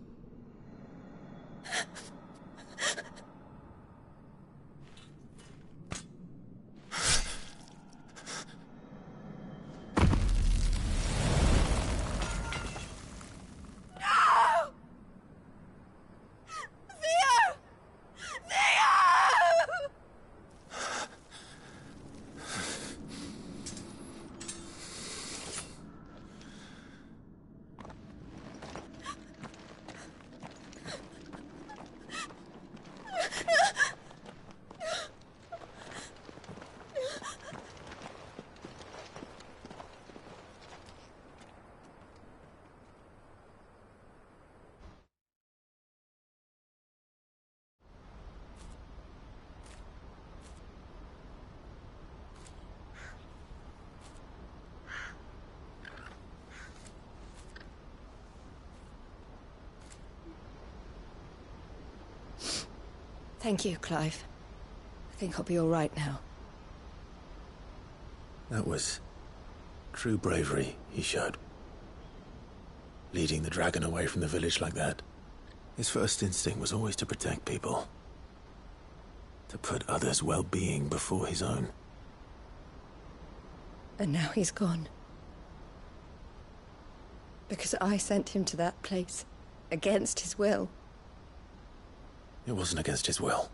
Thank you, Clive. I think I'll be all right now. That was true bravery he showed. Leading the dragon away from the village like that. His first instinct was always to protect people. To put others' well-being before his own. And now he's gone. Because I sent him to that place, against his will. It wasn't against his will.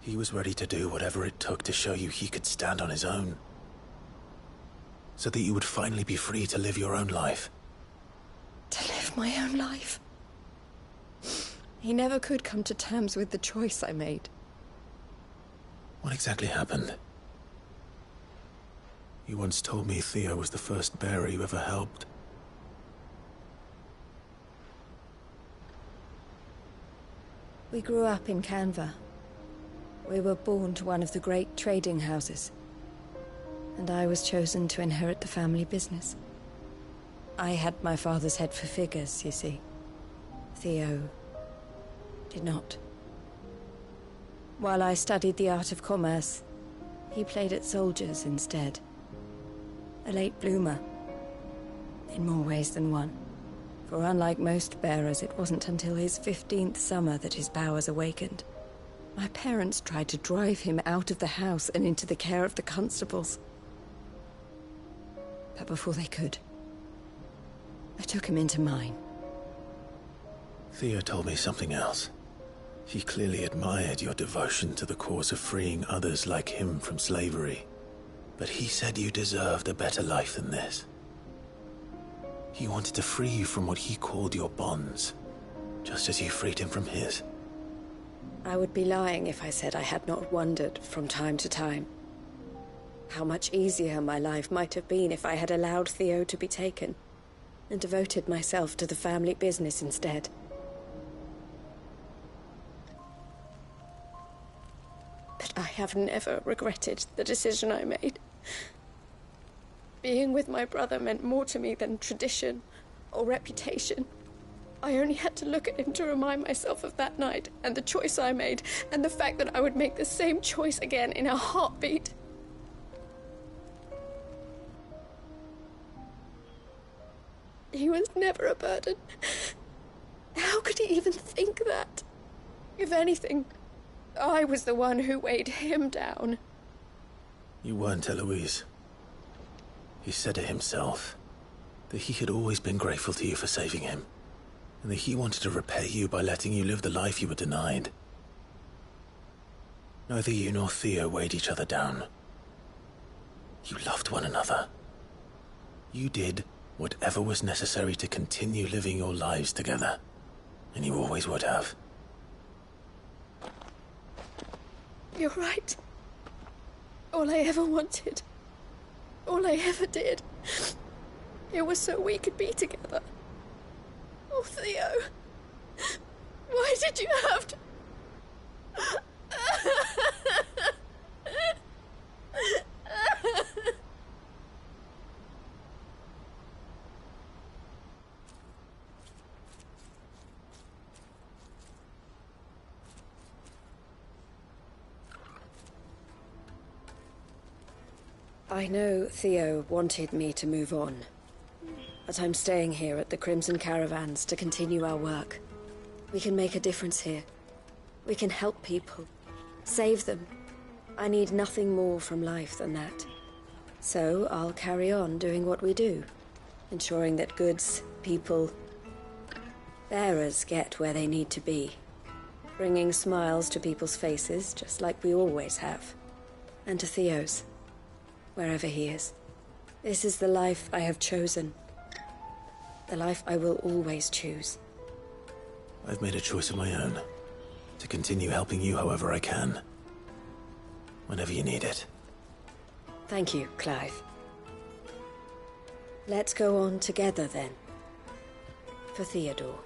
He was ready to do whatever it took to show you he could stand on his own. So that you would finally be free to live your own life. To live my own life? He never could come to terms with the choice I made. What exactly happened? You once told me Theo was the first bearer you ever helped. We grew up in Canva. We were born to one of the great trading houses. And I was chosen to inherit the family business. I had my father's head for figures, you see. Theo did not. While I studied the art of commerce, he played at soldiers instead. A late bloomer, in more ways than one. For unlike most bearers, it wasn't until his 15th summer that his powers awakened. My parents tried to drive him out of the house and into the care of the constables. But before they could, I took him into mine. Theo told me something else. He clearly admired your devotion to the cause of freeing others like him from slavery. But he said you deserved a better life than this. He wanted to free you from what he called your bonds, just as you freed him from his. I would be lying if I said I had not wondered from time to time how much easier my life might have been if I had allowed Theo to be taken and devoted myself to the family business instead. But I have never regretted the decision I made. Being with my brother meant more to me than tradition or reputation. I only had to look at him to remind myself of that night and the choice I made and the fact that I would make the same choice again in a heartbeat. He was never a burden. How could he even think that? If anything, I was the one who weighed him down. You weren't, Eloise. He said it himself, that he had always been grateful to you for saving him, and that he wanted to repay you by letting you live the life you were denied. Neither you nor Theo weighed each other down. You loved one another. You did whatever was necessary to continue living your lives together, and you always would have. You're right. All I ever wanted, all I ever did, it was so we could be together. Oh, Theo, why did you have to... I know Theo wanted me to move on, but I'm staying here at the Crimson Caravans to continue our work. We can make a difference here. We can help people, save them. I need nothing more from life than that. So I'll carry on doing what we do, ensuring that goods, people, bearers get where they need to be, bringing smiles to people's faces just like we always have, and to Theo's. Wherever he is. This is the life I have chosen. The life I will always choose. I've made a choice of my own. To continue helping you however I can. Whenever you need it. Thank you, Clive. Let's go on together then. For Theodore.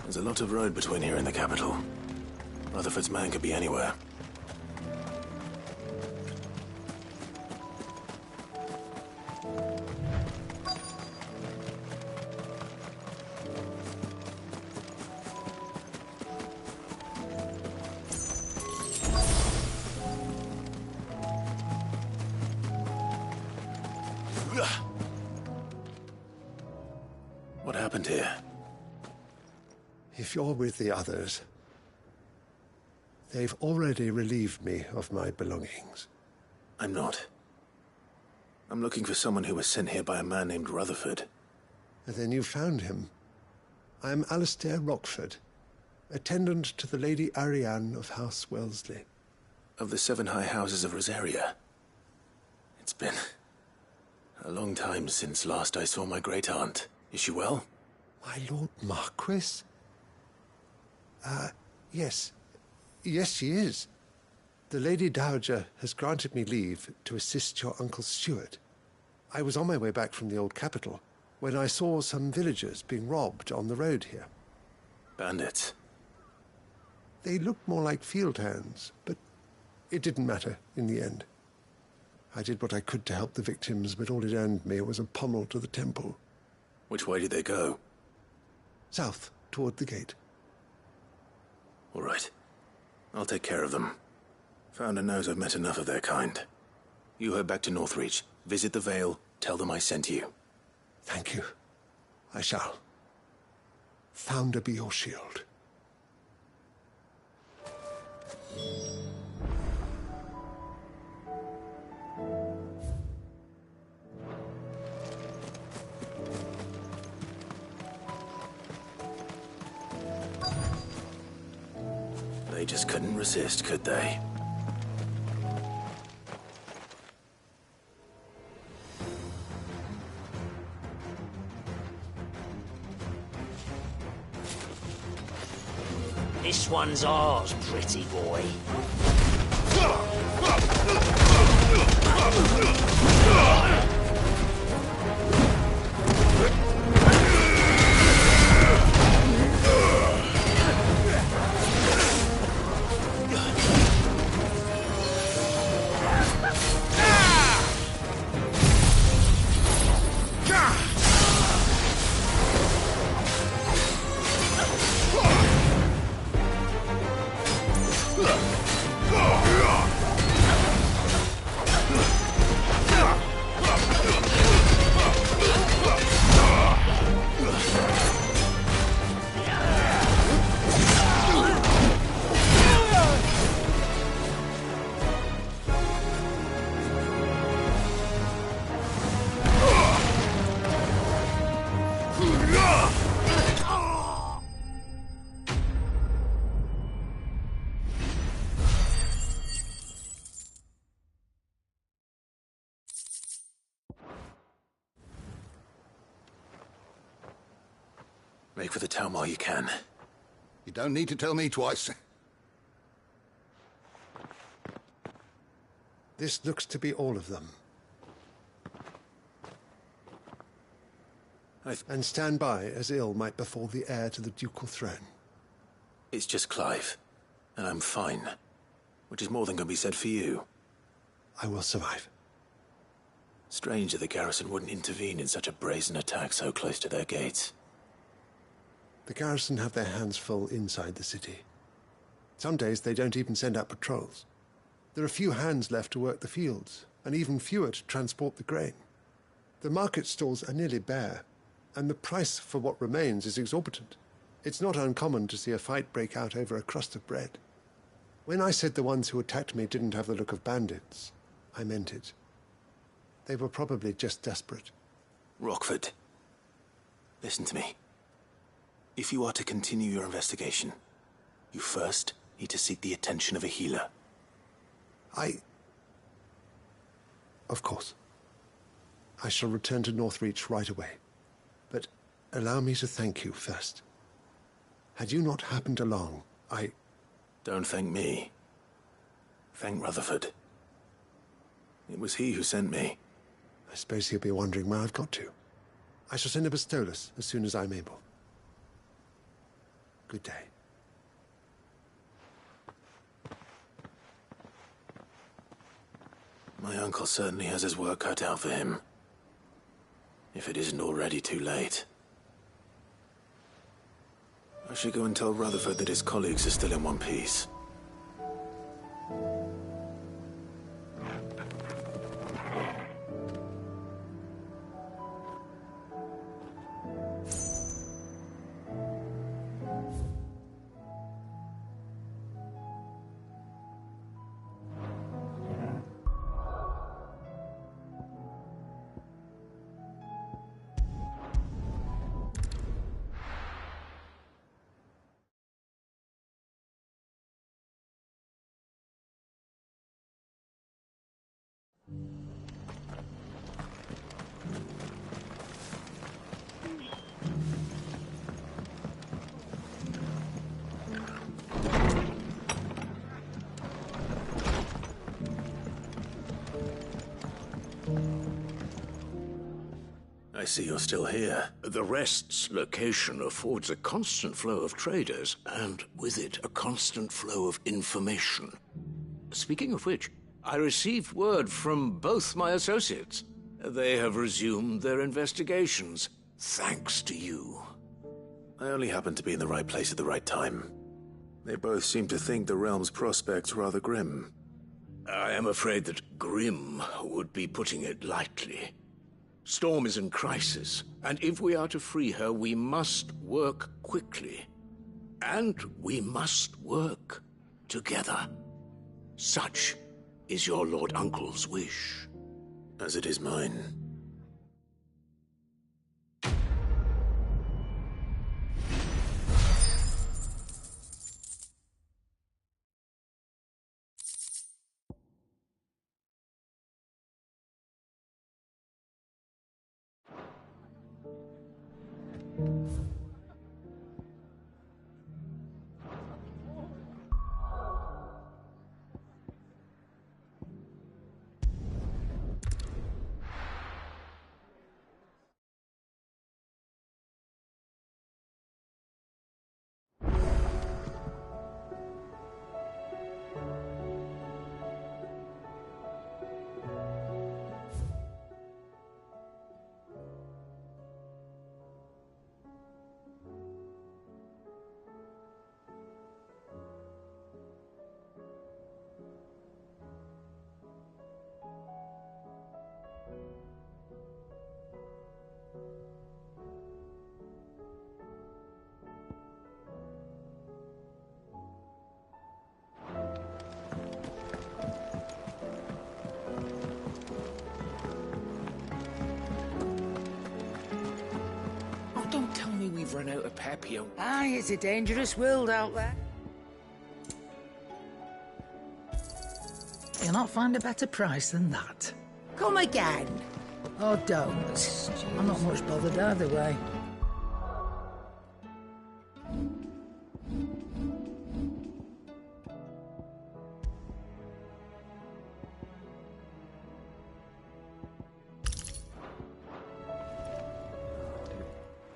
There's a lot of road between here and the capital. Rutherford's man could be anywhere. What happened here? If you're with the others, they've already relieved me of my belongings. I'm not. I'm looking for someone who was sent here by a man named Rutherford. And then you found him. I am Alistair Rockford, attendant to the Lady Ariane of House Wellesley. Of the 7 high houses of Rosaria. It's been a long time since last I saw my great-aunt. Is she well? My Lord Marquis? Yes. Yes, she is. The Lady Dowager has granted me leave to assist your Uncle Stuart. I was on my way back from the old capital when I saw some villagers being robbed on the road here. Bandits? They looked more like field hands, but it didn't matter in the end. I did what I could to help the victims, but all it earned me was a pommel to the temple. Which way did they go? South, toward the gate. All right. I'll take care of them. Founder knows I've met enough of their kind. You head back to Northreach, visit the Vale, tell them I sent you. Thank you. I shall. Founder be your shield. They just couldn't resist, could they? This one's ours, pretty boy. Make for the town while you can. You don't need to tell me twice. This looks to be all of them. And stand by, as ill might befall the heir to the ducal throne. It's just Clive, and I'm fine. Which is more than can be said for you. I will survive. Strange that the garrison wouldn't intervene in such a brazen attack so close to their gates. The garrison have their hands full inside the city. Some days they don't even send out patrols. There are few hands left to work the fields, and even fewer to transport the grain. The market stalls are nearly bare, and the price for what remains is exorbitant. It's not uncommon to see a fight break out over a crust of bread. When I said the ones who attacked me didn't have the look of bandits, I meant it. They were probably just desperate. Rockford, listen to me. If you are to continue your investigation, you first need to seek the attention of a healer. Of course. I shall return to Northreach right away. But allow me to thank you first. Had you not happened along, Don't thank me. Thank Rutherford. It was he who sent me. I suppose he'll be wondering where I've got to. I shall send a Pistolus as soon as I'm able. Good day. My uncle certainly has his work cut out for him. If it isn't already too late. I should go and tell Rutherford that his colleagues are still in one piece. I see you're still here. The Rest's location affords a constant flow of traders, and with it, a constant flow of information. Speaking of which, I received word from both my associates. They have resumed their investigations, thanks to you. I only happened to be in the right place at the right time. They both seem to think the realm's prospects rather grim. I am afraid that grim would be putting it lightly. Storm is in crisis, and if we are to free her, we must work quickly. And we must work together. Such is your Lord Uncle's wish. As it is mine. Don't tell me we've run out of Papio. Aye, it's a dangerous world out there. You'll not find a better price than that. Come again. Oh, don't. I'm not much bothered either way.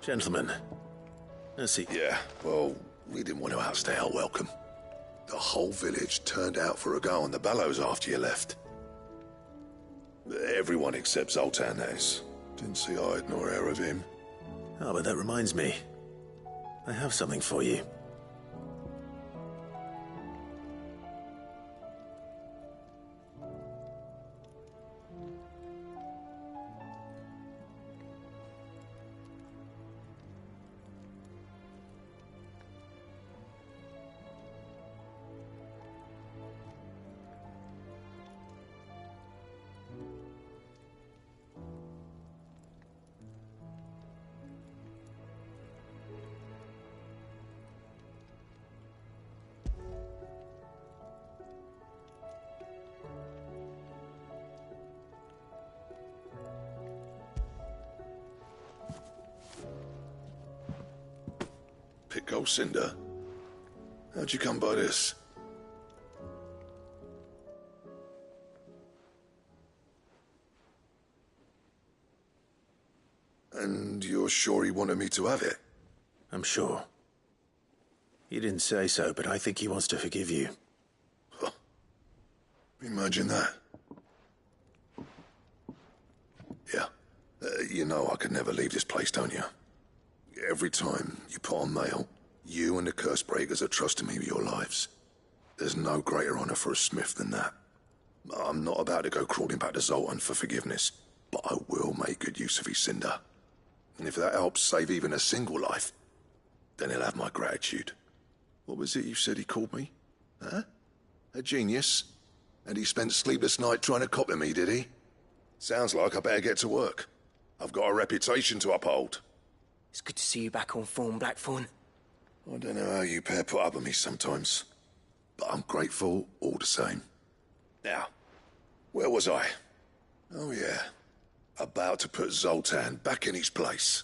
Gentlemen, let's see. Yeah, well, we didn't want to outstay our welcome. The whole village turned out for a go on the bellows after you left. Everyone except Zoltan, that is. Didn't see hide nor hair of him. Oh, but that reminds me. I have something for you. Gold Cinder? How'd you come by this? And you're sure he wanted me to have it? I'm sure. He didn't say so, but I think he wants to forgive you. Huh. Imagine that. Yeah. You know I could never leave this place, don't you? Every time you put on mail, you and the curse breakers are trusting me with your lives. There's no greater honor for a smith than that. I'm not about to go crawling back to Zoltan for forgiveness, but I will make good use of his cinder. And if that helps save even a single life, then he'll have my gratitude. What was it you said he called me? Huh? A genius? And he spent sleepless night trying to copy me, did he? Sounds like I better get to work. I've got a reputation to uphold. It's good to see you back on form, Blackthorn. I don't know how you pair put up with me sometimes, but I'm grateful all the same. Now, where was I? Oh yeah, about to put Zoltan back in his place.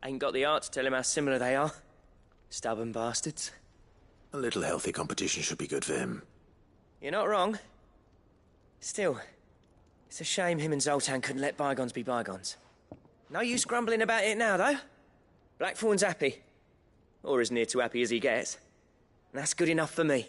Ain't got the art to tell him how similar they are. Stubborn bastards. A little healthy competition should be good for him. You're not wrong. Still, it's a shame him and Zoltan couldn't let bygones be bygones. No use grumbling about it now, though. Blackthorn's happy. Or as near to happy as he gets. And that's good enough for me.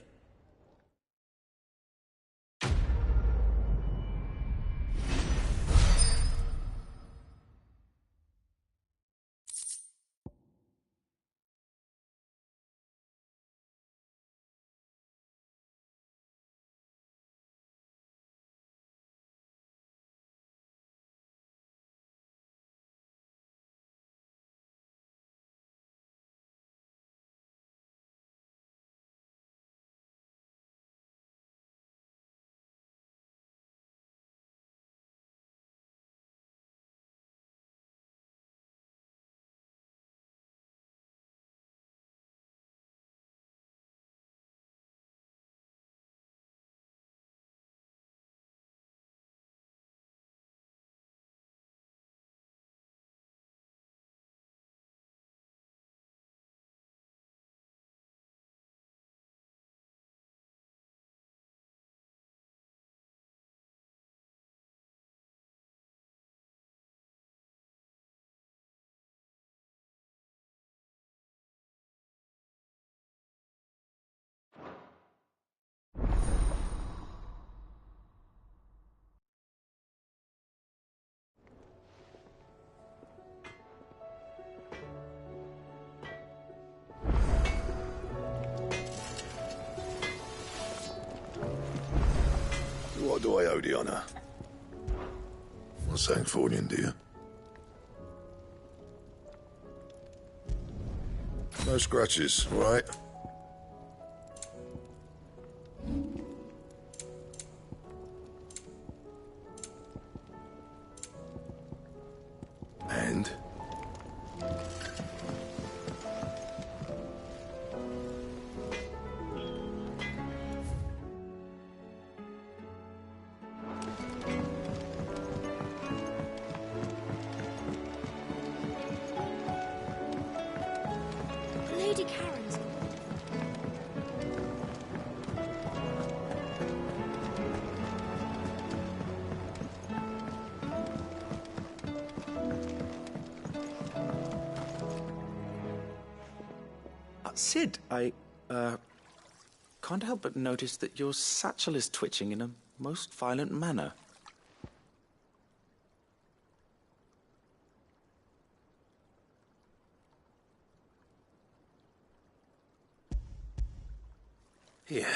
What do I owe the honor? What's that for you, dear? No scratches, all right? And? Lady Karen's. Sid, I can't help but notice that your satchel is twitching in a most violent manner. Here.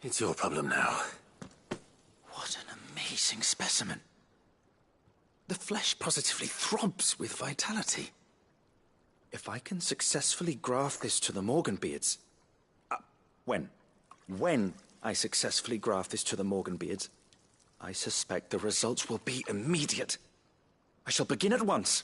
It's your problem now. What an amazing specimen. The flesh positively throbs with vitality. If I can successfully graft this to the Morganbeards... When I successfully graft this to the Morganbeards, I suspect the results will be immediate. I shall begin at once.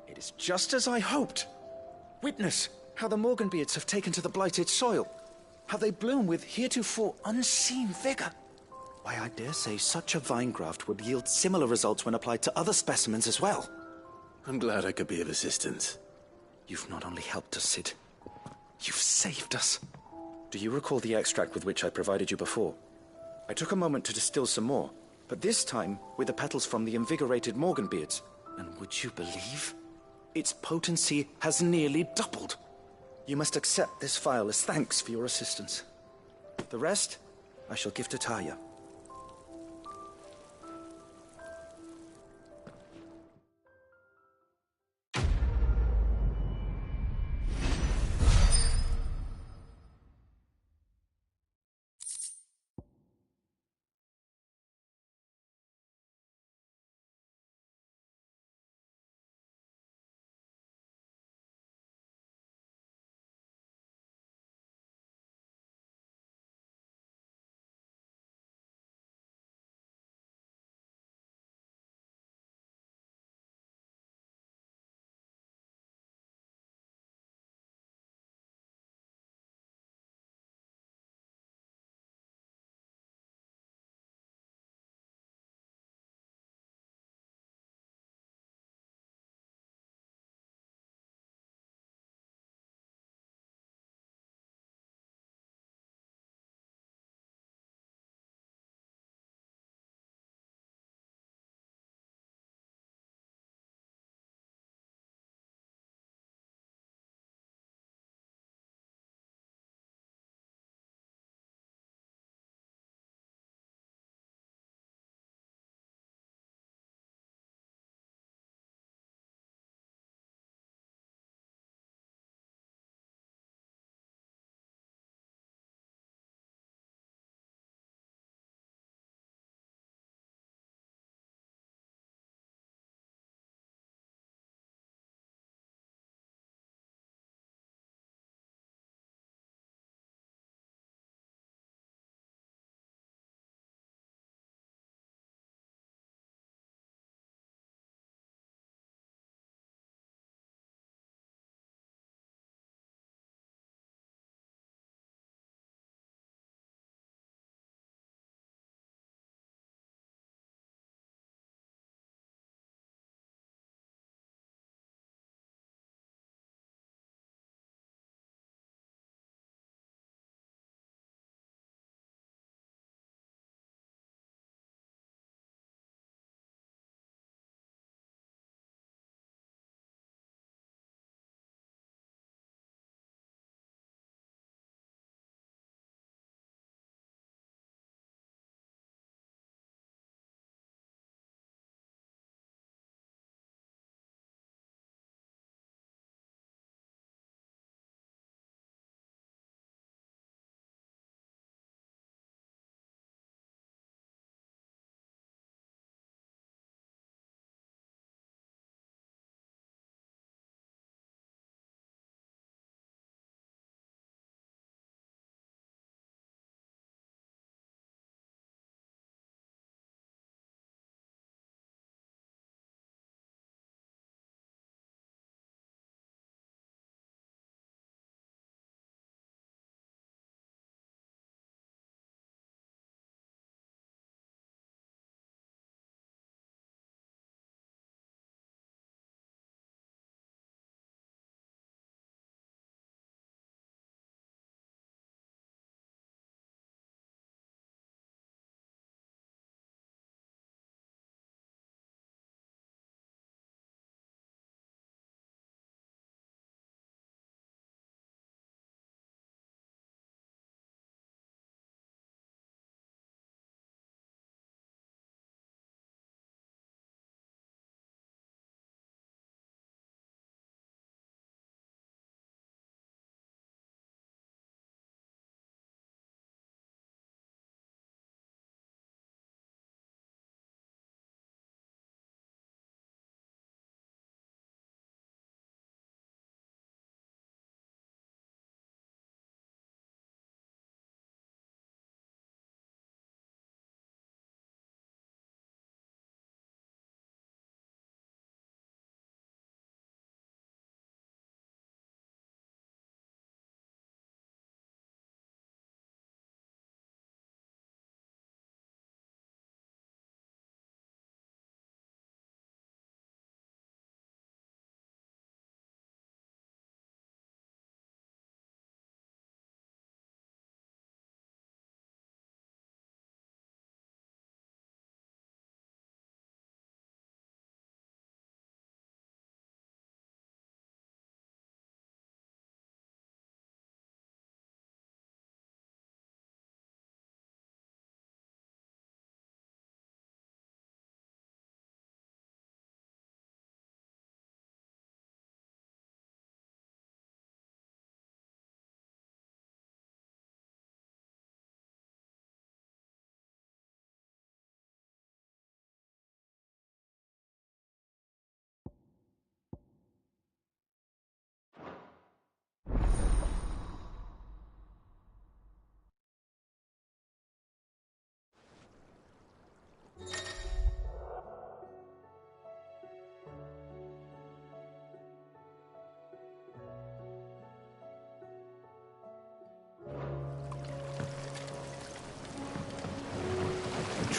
It is just as I hoped. Witness how the Morganbeards have taken to the blighted soil. How they bloom with heretofore unseen vigor. Why, I dare say such a vine graft would yield similar results when applied to other specimens as well. I'm glad I could be of assistance. You've not only helped us, Sid, you've saved us. Do you recall the extract with which I provided you before? I took a moment to distill some more, but this time with the petals from the invigorated Morganbeards. And would you believe? Its potency has nearly doubled. You must accept this vial as thanks for your assistance. The rest, I shall give to Taya.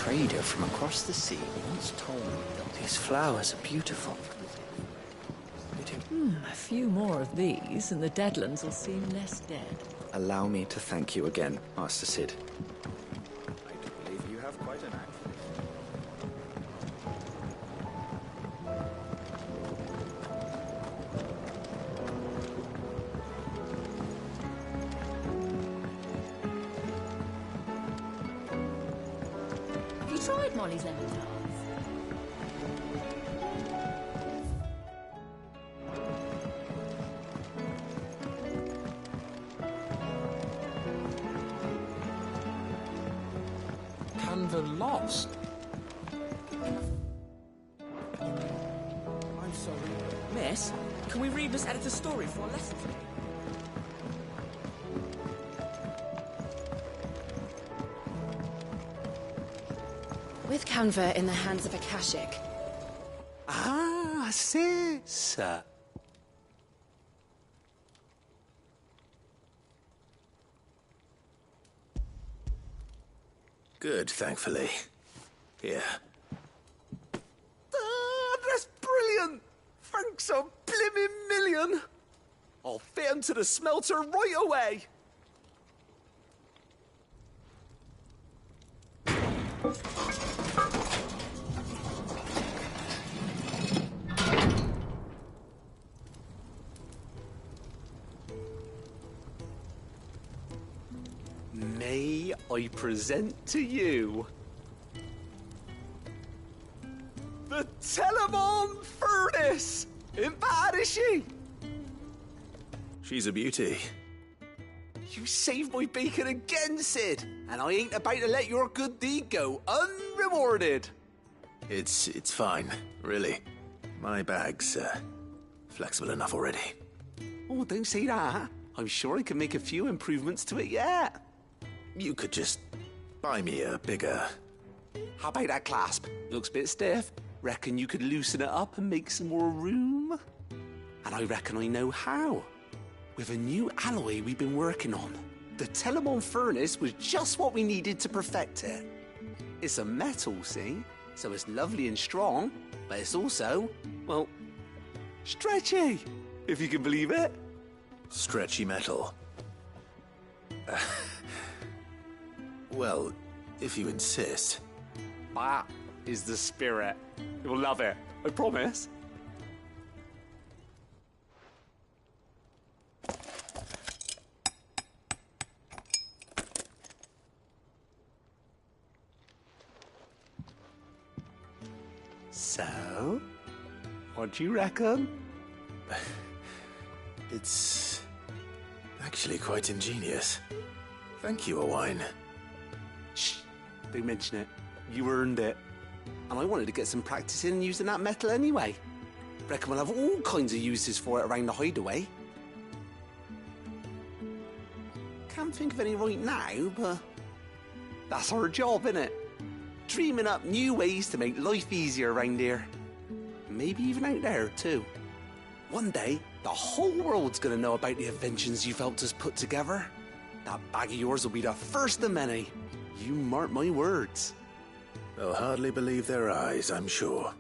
trader from across the sea once told me that These flowers are beautiful. A few more of these, and the Deadlands will seem less dead. Allow me to thank you again, Master Sid. I do believe you have quite an knack for Have you tried Molly's lemon tarts? Canva lost. I'm sorry. Miss, can we read Miss Editor's story for our lesson today? With Canva in the hands of Akashic, Ah, sis. Good, thankfully. Here. That's brilliant! Thanks a blimmin' million! I'll fit 'em to the smelter right away! May I present to you the Telemon Furnace! Ain't bad, is she? She's a beauty. You saved my bacon again, Sid, and I ain't about to let your good deed go unrewarded. It's fine, really. My bag's flexible enough already. Oh, don't say that. I'm sure I can make a few improvements to it yet. You could just buy me a bigger... How about that clasp? Looks a bit stiff. Reckon you could loosen it up and make some more room? And I reckon I know how. With a new alloy we've been working on. The Telemon Furnace was just what we needed to perfect it. It's a metal, see? So it's lovely and strong, but it's also, well, stretchy, if you can believe it. Stretchy metal. Well, if you insist. That is the spirit. You'll love it, I promise. So, what do you reckon? It's actually quite ingenious. Thank you, Owain. Shh, don't mention it. You earned it. And I wanted to get some practice in using that metal anyway. Reckon we'll have all kinds of uses for it around the hideaway. Can't think of any right now, but that's our job, innit? Dreaming up new ways to make life easier around here. Maybe even out there, too. One day, the whole world's gonna know about the inventions you've helped us put together. That bag of yours will be the first of many. You mark my words. They'll hardly believe their eyes, I'm sure.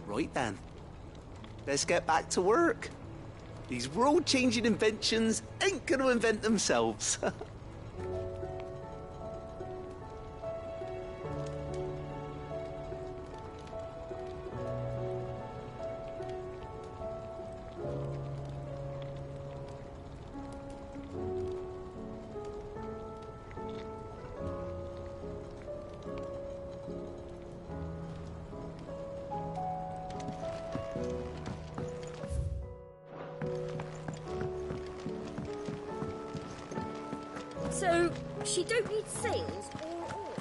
Right then. Let's get back to work. These world-changing inventions ain't gonna invent themselves. So, she don't need sails or oars?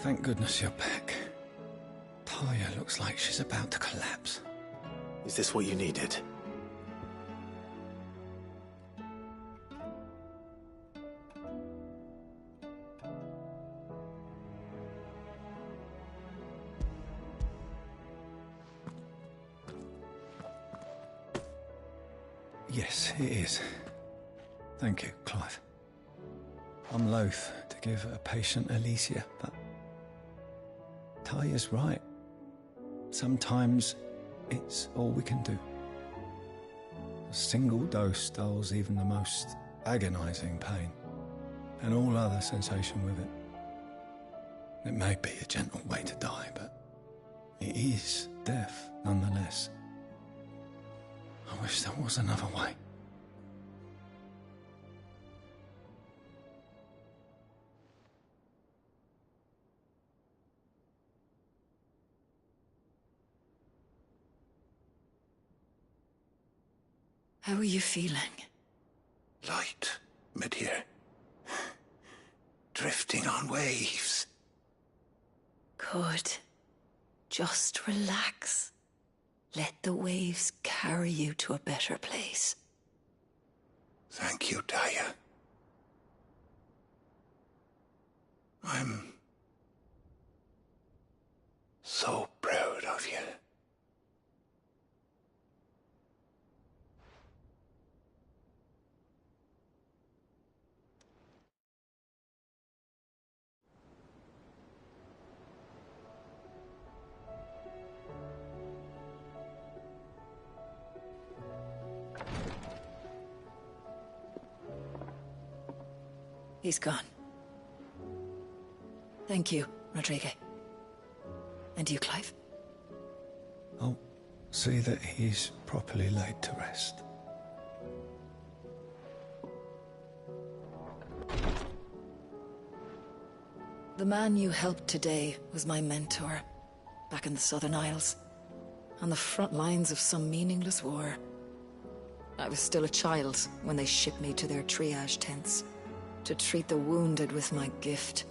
Thank goodness you're back. Talia looks like she's about to collapse. Is this what you needed? Yes, it is. Thank you, Clive. I'm loath to give a patient Alicia, but Talia's right. Sometimes it's all we can do. A single dose dulls even the most agonizing pain, and all other sensation with it. It may be a gentle way to die, but it is death nonetheless. I wish there was another way. How are you feeling? Light, mid-here. Drifting on waves. Good. Just relax. Let the waves carry you to a better place. Thank you, Talia. I'm so proud of you. He's gone. Thank you, Rodrigo. And you, Clive? I'll see that he's properly laid to rest. The man you helped today was my mentor, back in the Southern Isles, on the front lines of some meaningless war. I was still a child when they shipped me to their triage tents, to treat the wounded with my gift.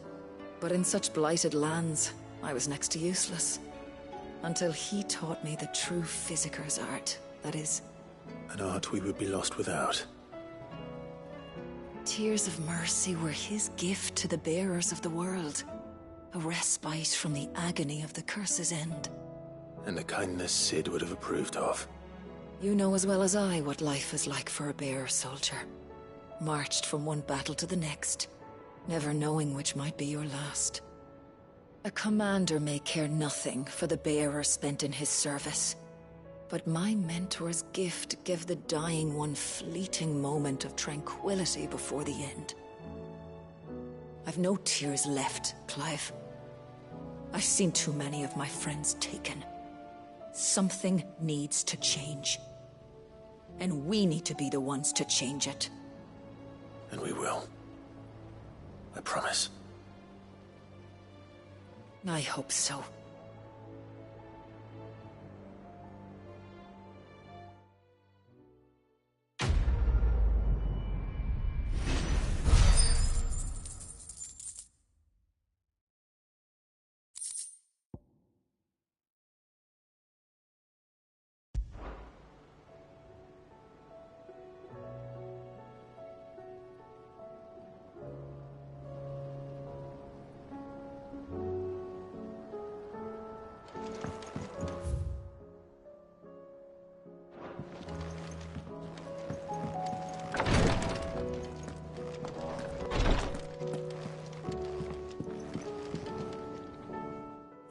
But in such blighted lands, I was next to useless. Until he taught me the true physicker's art, that is... An art we would be lost without. Tears of mercy were his gift to the bearers of the world. A respite from the agony of the curse's end. And a kindness Sid would have approved of. You know as well as I what life is like for a bearer soldier. Marched from one battle to the next, never knowing which might be your last. A commander may care nothing for the bearer spent in his service, but my mentor's gift gave the dying one fleeting moment of tranquility before the end. I've no tears left, Clive. I've seen too many of my friends taken. Something needs to change. And we need to be the ones to change it. And we will. I promise. I hope so.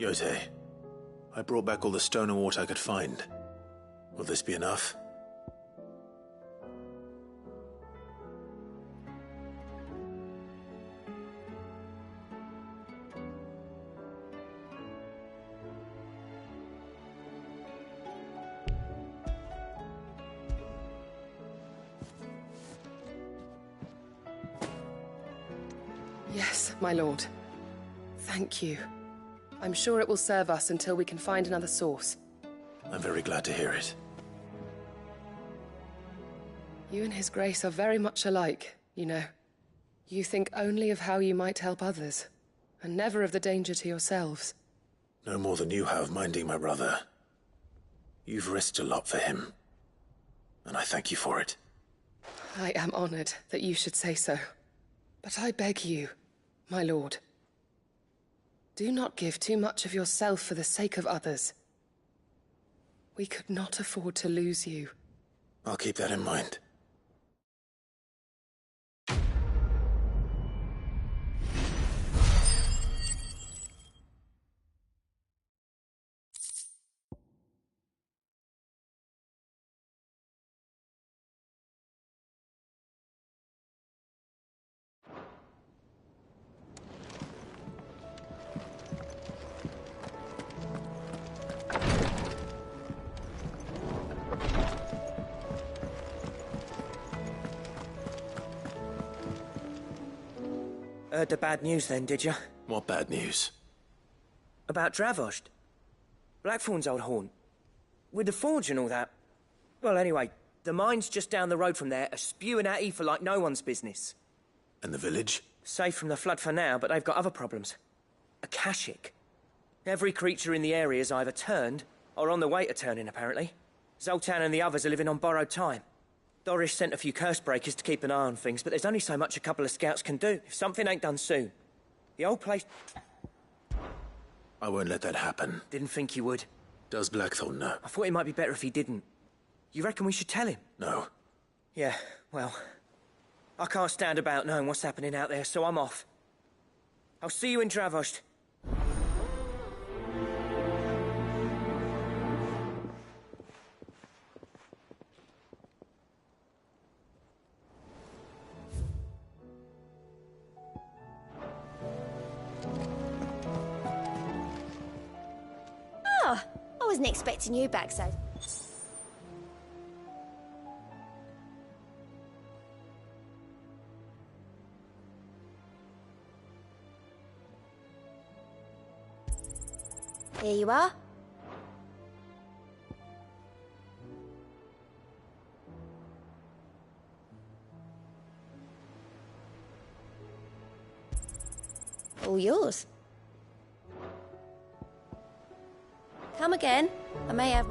Yote, I brought back all the stone and water I could find. Will this be enough? Yes, my lord. Thank you. I'm sure it will serve us until we can find another source. I'm very glad to hear it. You and His Grace are very much alike, you know. You think only of how you might help others, and never of the danger to yourselves. No more than you have minding my brother. You've risked a lot for him, and I thank you for it. I am honored that you should say so. But I beg you, my lord, do not give too much of yourself for the sake of others. We could not afford to lose you. I'll keep that in mind. Heard the bad news then, did you? What bad news? About Dravost. Blackthorn's old haunt. With the forge and all that. Well, anyway, the mines just down the road from there are spewing out ether like no one's business. And the village? Safe from the flood for now, but they've got other problems. Akashic. Every creature in the area's either turned, or on the way to turning, apparently. Zoltan and the others are living on borrowed time. Doris sent a few curse breakers to keep an eye on things, but there's only so much a couple of scouts can do if something ain't done soon. The old place... I won't let that happen. Didn't think you would. Does Blackthorn know? I thought it might be better if he didn't. You reckon we should tell him? No. Yeah, well... I can't stand about knowing what's happening out there, so I'm off. I'll see you in Dravost. Oh, I wasn't expecting you back so... Here you are. All yours. Come again. I may have...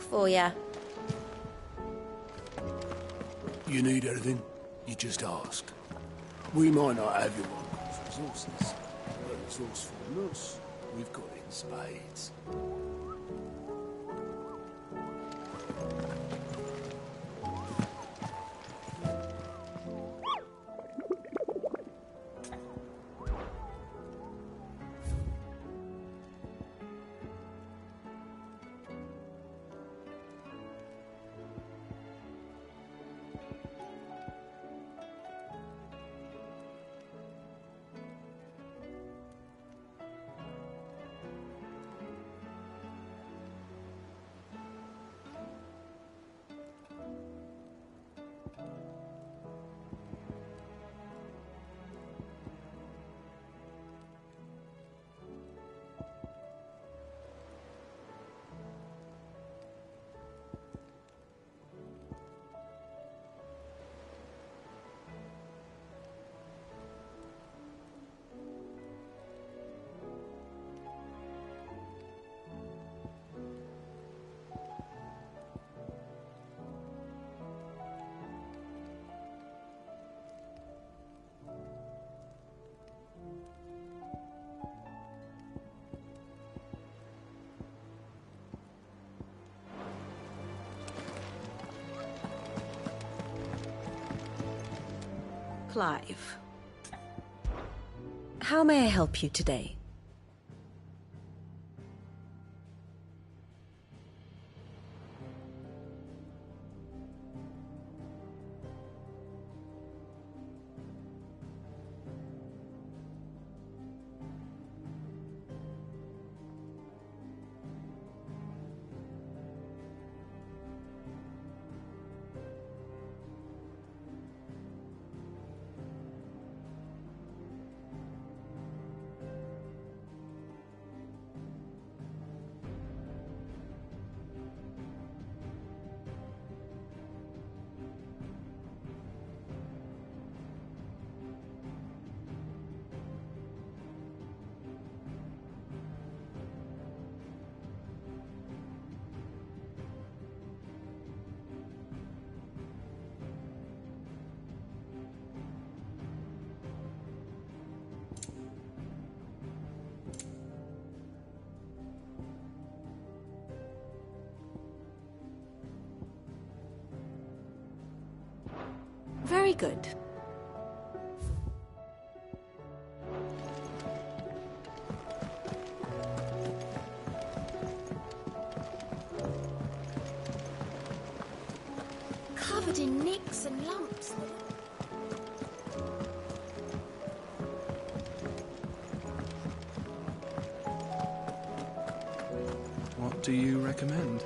for ya? You need anything, you just ask. We might not have your uncle's resources, but resourcefulness, we've got it in spades. Clive. How may I help you today? Very good. Covered in nicks and lumps. What do you recommend?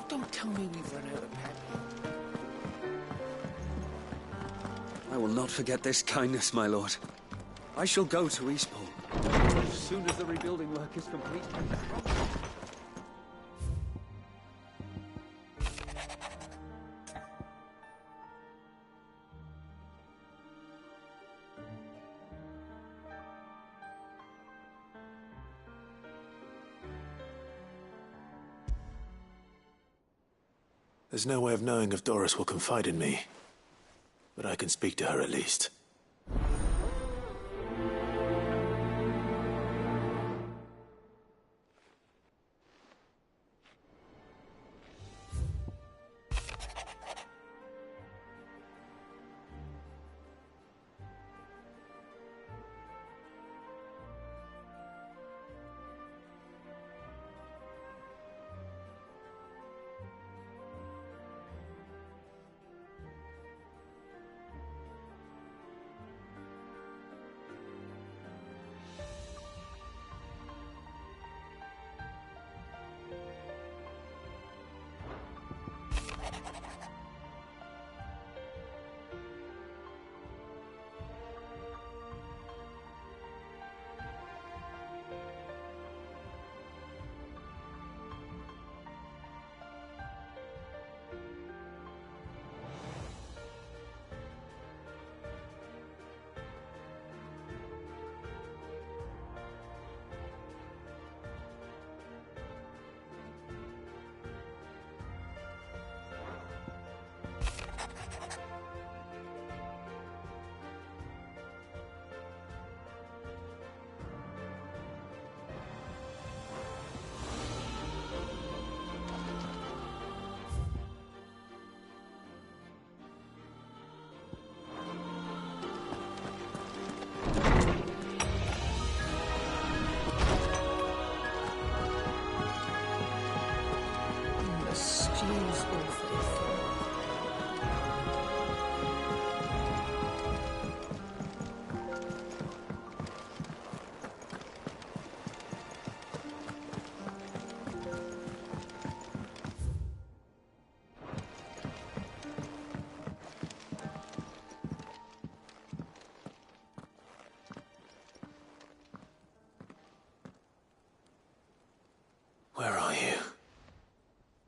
Don't tell me we've run out of pep. I will not forget this kindness, my lord. I shall go to Eastport as soon as the rebuilding work is complete. There's no way of knowing if Doris will confide in me, but I can speak to her at least.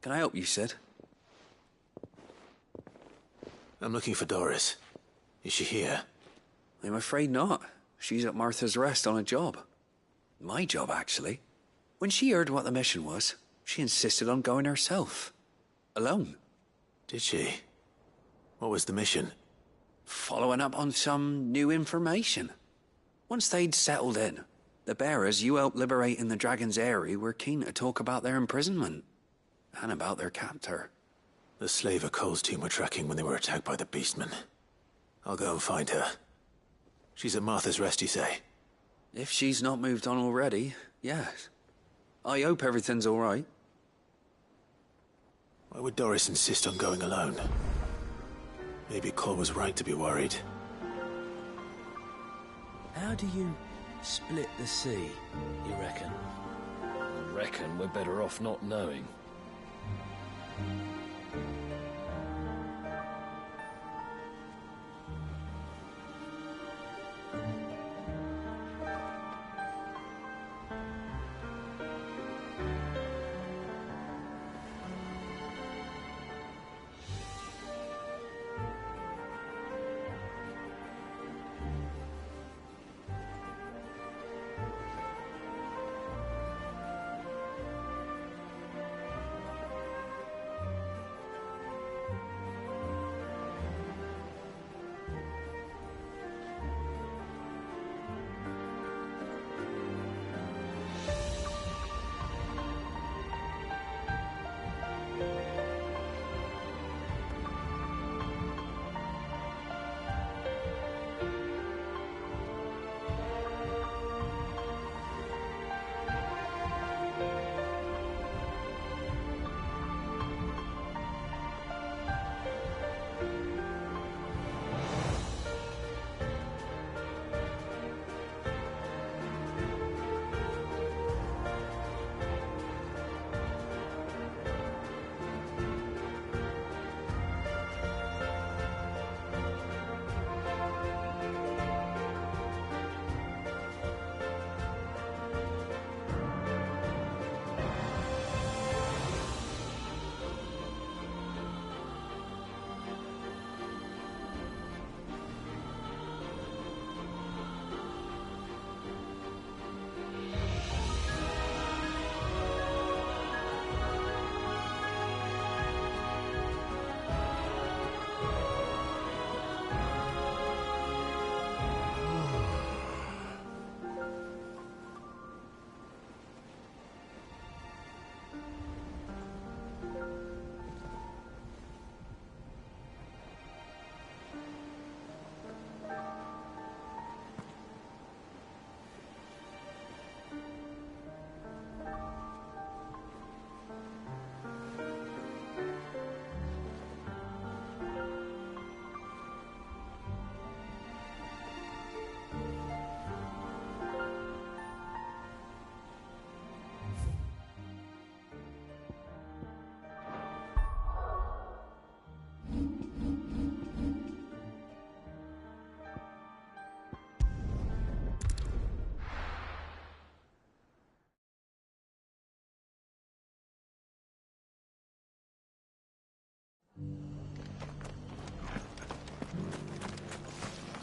Can I help you, Sid? I'm looking for Doris. Is she here? I'm afraid not. She's at Martha's Rest on a job. My job, actually. When she heard what the mission was, she insisted on going herself. Alone. Did she? What was the mission? Following up on some new information. Once they'd settled in, the bearers you helped liberate in the Dragon's Eyrie were keen to talk about their imprisonment. And about their captor. The slaver Cole's team were tracking when they were attacked by the Beastmen. I'll go and find her. She's at Martha's Rest, you say? If she's not moved on already, yes. I hope everything's all right. Why would Doris insist on going alone? Maybe Cole was right to be worried. How do you split the sea, you reckon? I reckon we're better off not knowing.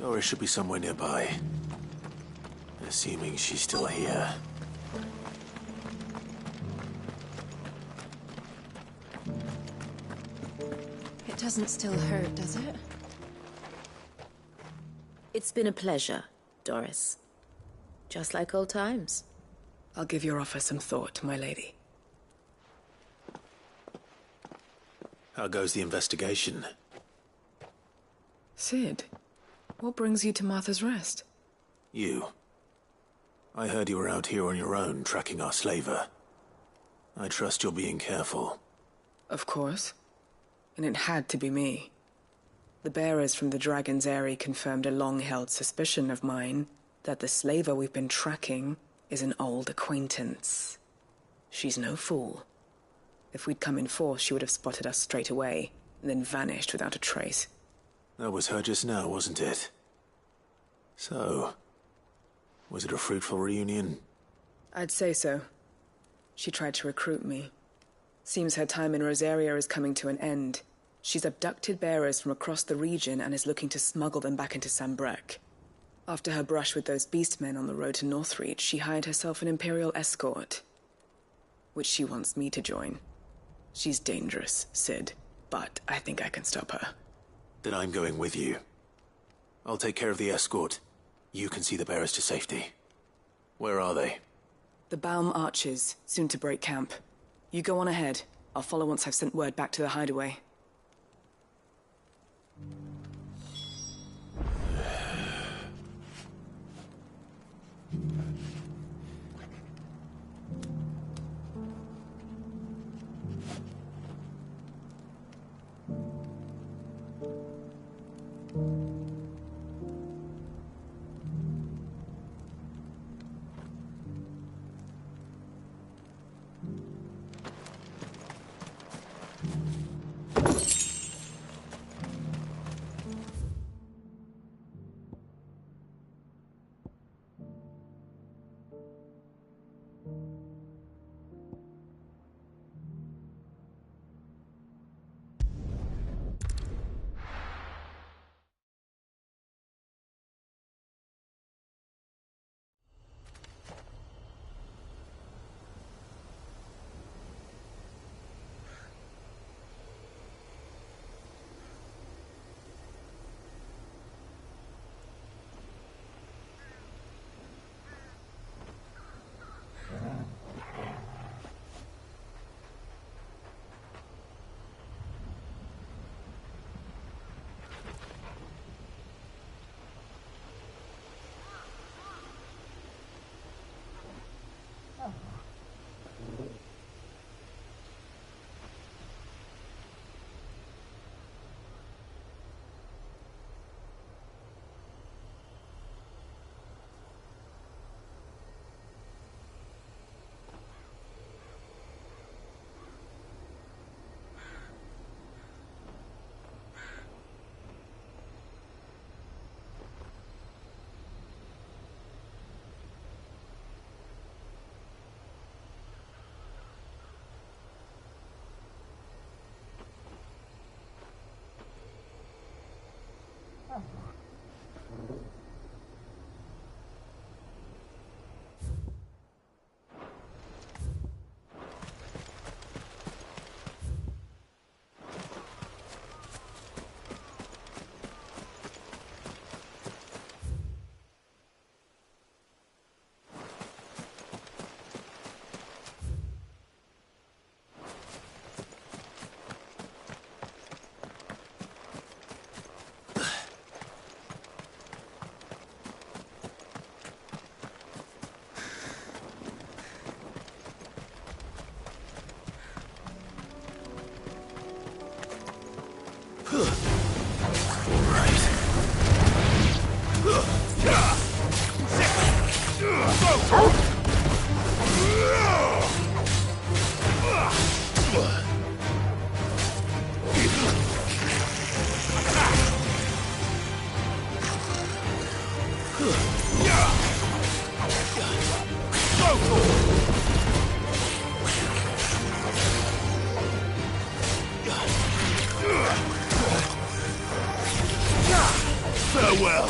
Doris should be somewhere nearby. Assuming she's still here. It doesn't still hurt, does it? It's been a pleasure, Doris. Just like old times. I'll give your offer some thought, my lady. How goes the investigation? Sid, what brings you to Martha's Rest? You. I heard you were out here on your own, tracking our slaver. I trust you're being careful. Of course. And it had to be me. The bearers from the Dragon's Eyrie confirmed a long-held suspicion of mine that the slaver we've been tracking is an old acquaintance. She's no fool. If we'd come in force, she would have spotted us straight away, and then vanished without a trace. That was her just now, wasn't it? So, was it a fruitful reunion? I'd say so. She tried to recruit me. Seems her time in Rosaria is coming to an end. She's abducted bearers from across the region and is looking to smuggle them back into Sambrek. After her brush with those beastmen on the road to Northreach, she hired herself an Imperial escort, which she wants me to join. She's dangerous, Sid, but I think I can stop her. Then I'm going with you. I'll take care of the escort. You can see the bearers to safety. Where are they? The Baum Archers, soon to break camp. You go on ahead. I'll follow once I've sent word back to the hideaway. Farewell.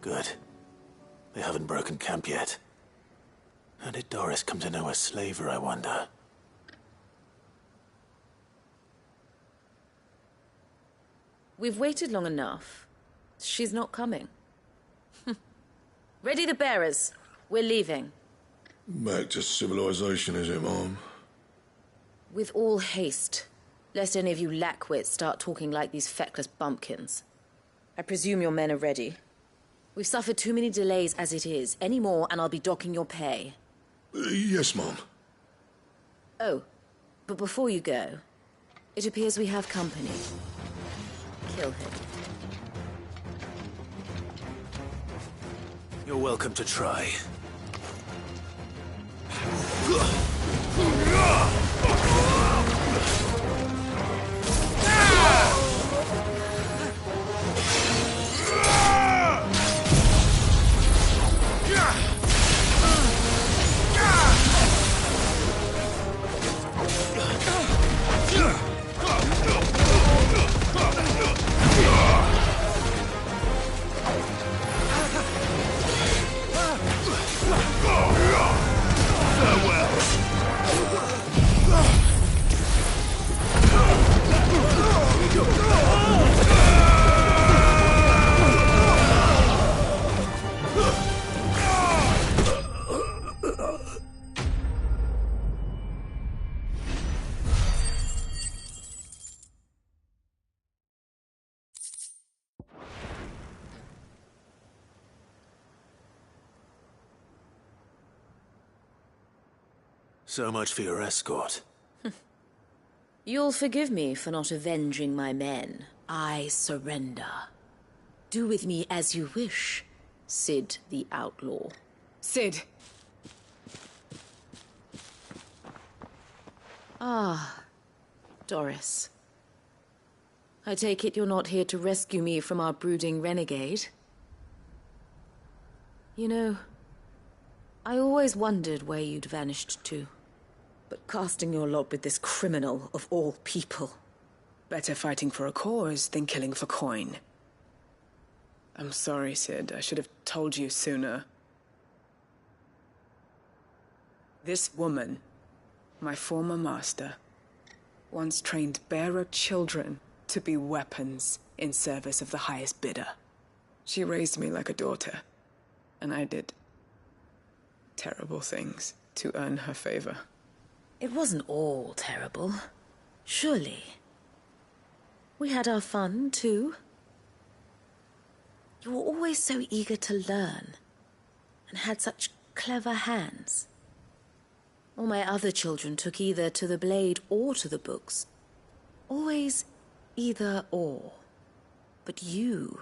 Good. They haven't broken camp yet. How did Doris come to know a slaver, I wonder? We've waited long enough. She's not coming. Ready the bearers. We're leaving. Back to civilization, is it, Mom? With all haste. Lest any of you lackwits start talking like these feckless bumpkins. I presume your men are ready. We've suffered too many delays as it is. Any more and I'll be docking your pay. Yes, Mom. Oh, But before you go, it appears we have company. Kill him. You're welcome to try. So much for your escort. You'll forgive me for not avenging my men. I surrender. Do with me as you wish, Sid the Outlaw. Sid! Ah, Doris. I take it you're not here to rescue me from our brooding renegade? You know, I always wondered where you'd vanished to. But casting your lot with this criminal of all people. Better fighting for a cause than killing for coin. I'm sorry, Sid. I should have told you sooner. This woman, my former master, once trained bearer children to be weapons in service of the highest bidder. She raised me like a daughter, and I did terrible things to earn her favor. It wasn't all terrible, surely. We had our fun, too. You were always so eager to learn, and had such clever hands. All my other children took either to the blade or to the books. Always either or. But you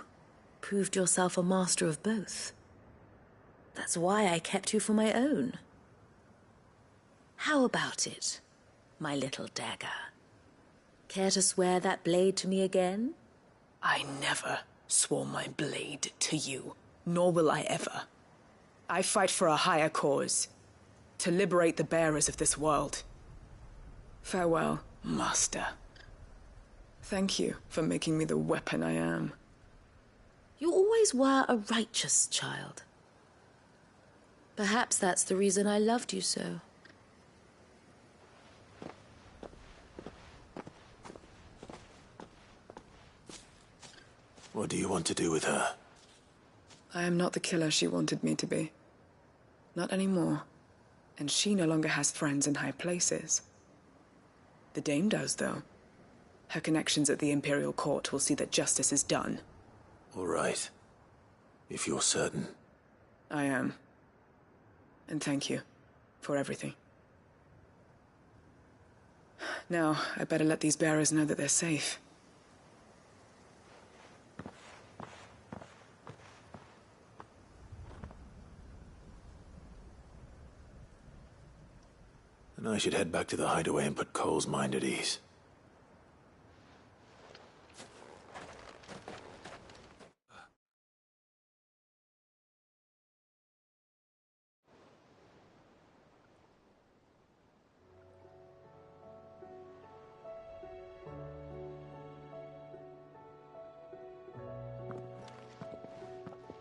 proved yourself a master of both. That's why I kept you for my own. How about it, my little dagger? Care to swear that blade to me again? I never swore my blade to you, nor will I ever. I fight for a higher cause, to liberate the bearers of this world. Farewell, Master. Thank you for making me the weapon I am. You always were a righteous child. Perhaps that's the reason I loved you so. What do you want to do with her? I am not the killer she wanted me to be. Not anymore. And she no longer has friends in high places. The Dame does, though. Her connections at the Imperial Court will see that justice is done. All right. If you're certain. I am. And thank you for everything. Now, I better let these bearers know that they're safe. Then I should head back to the hideaway and put Cole's mind at ease.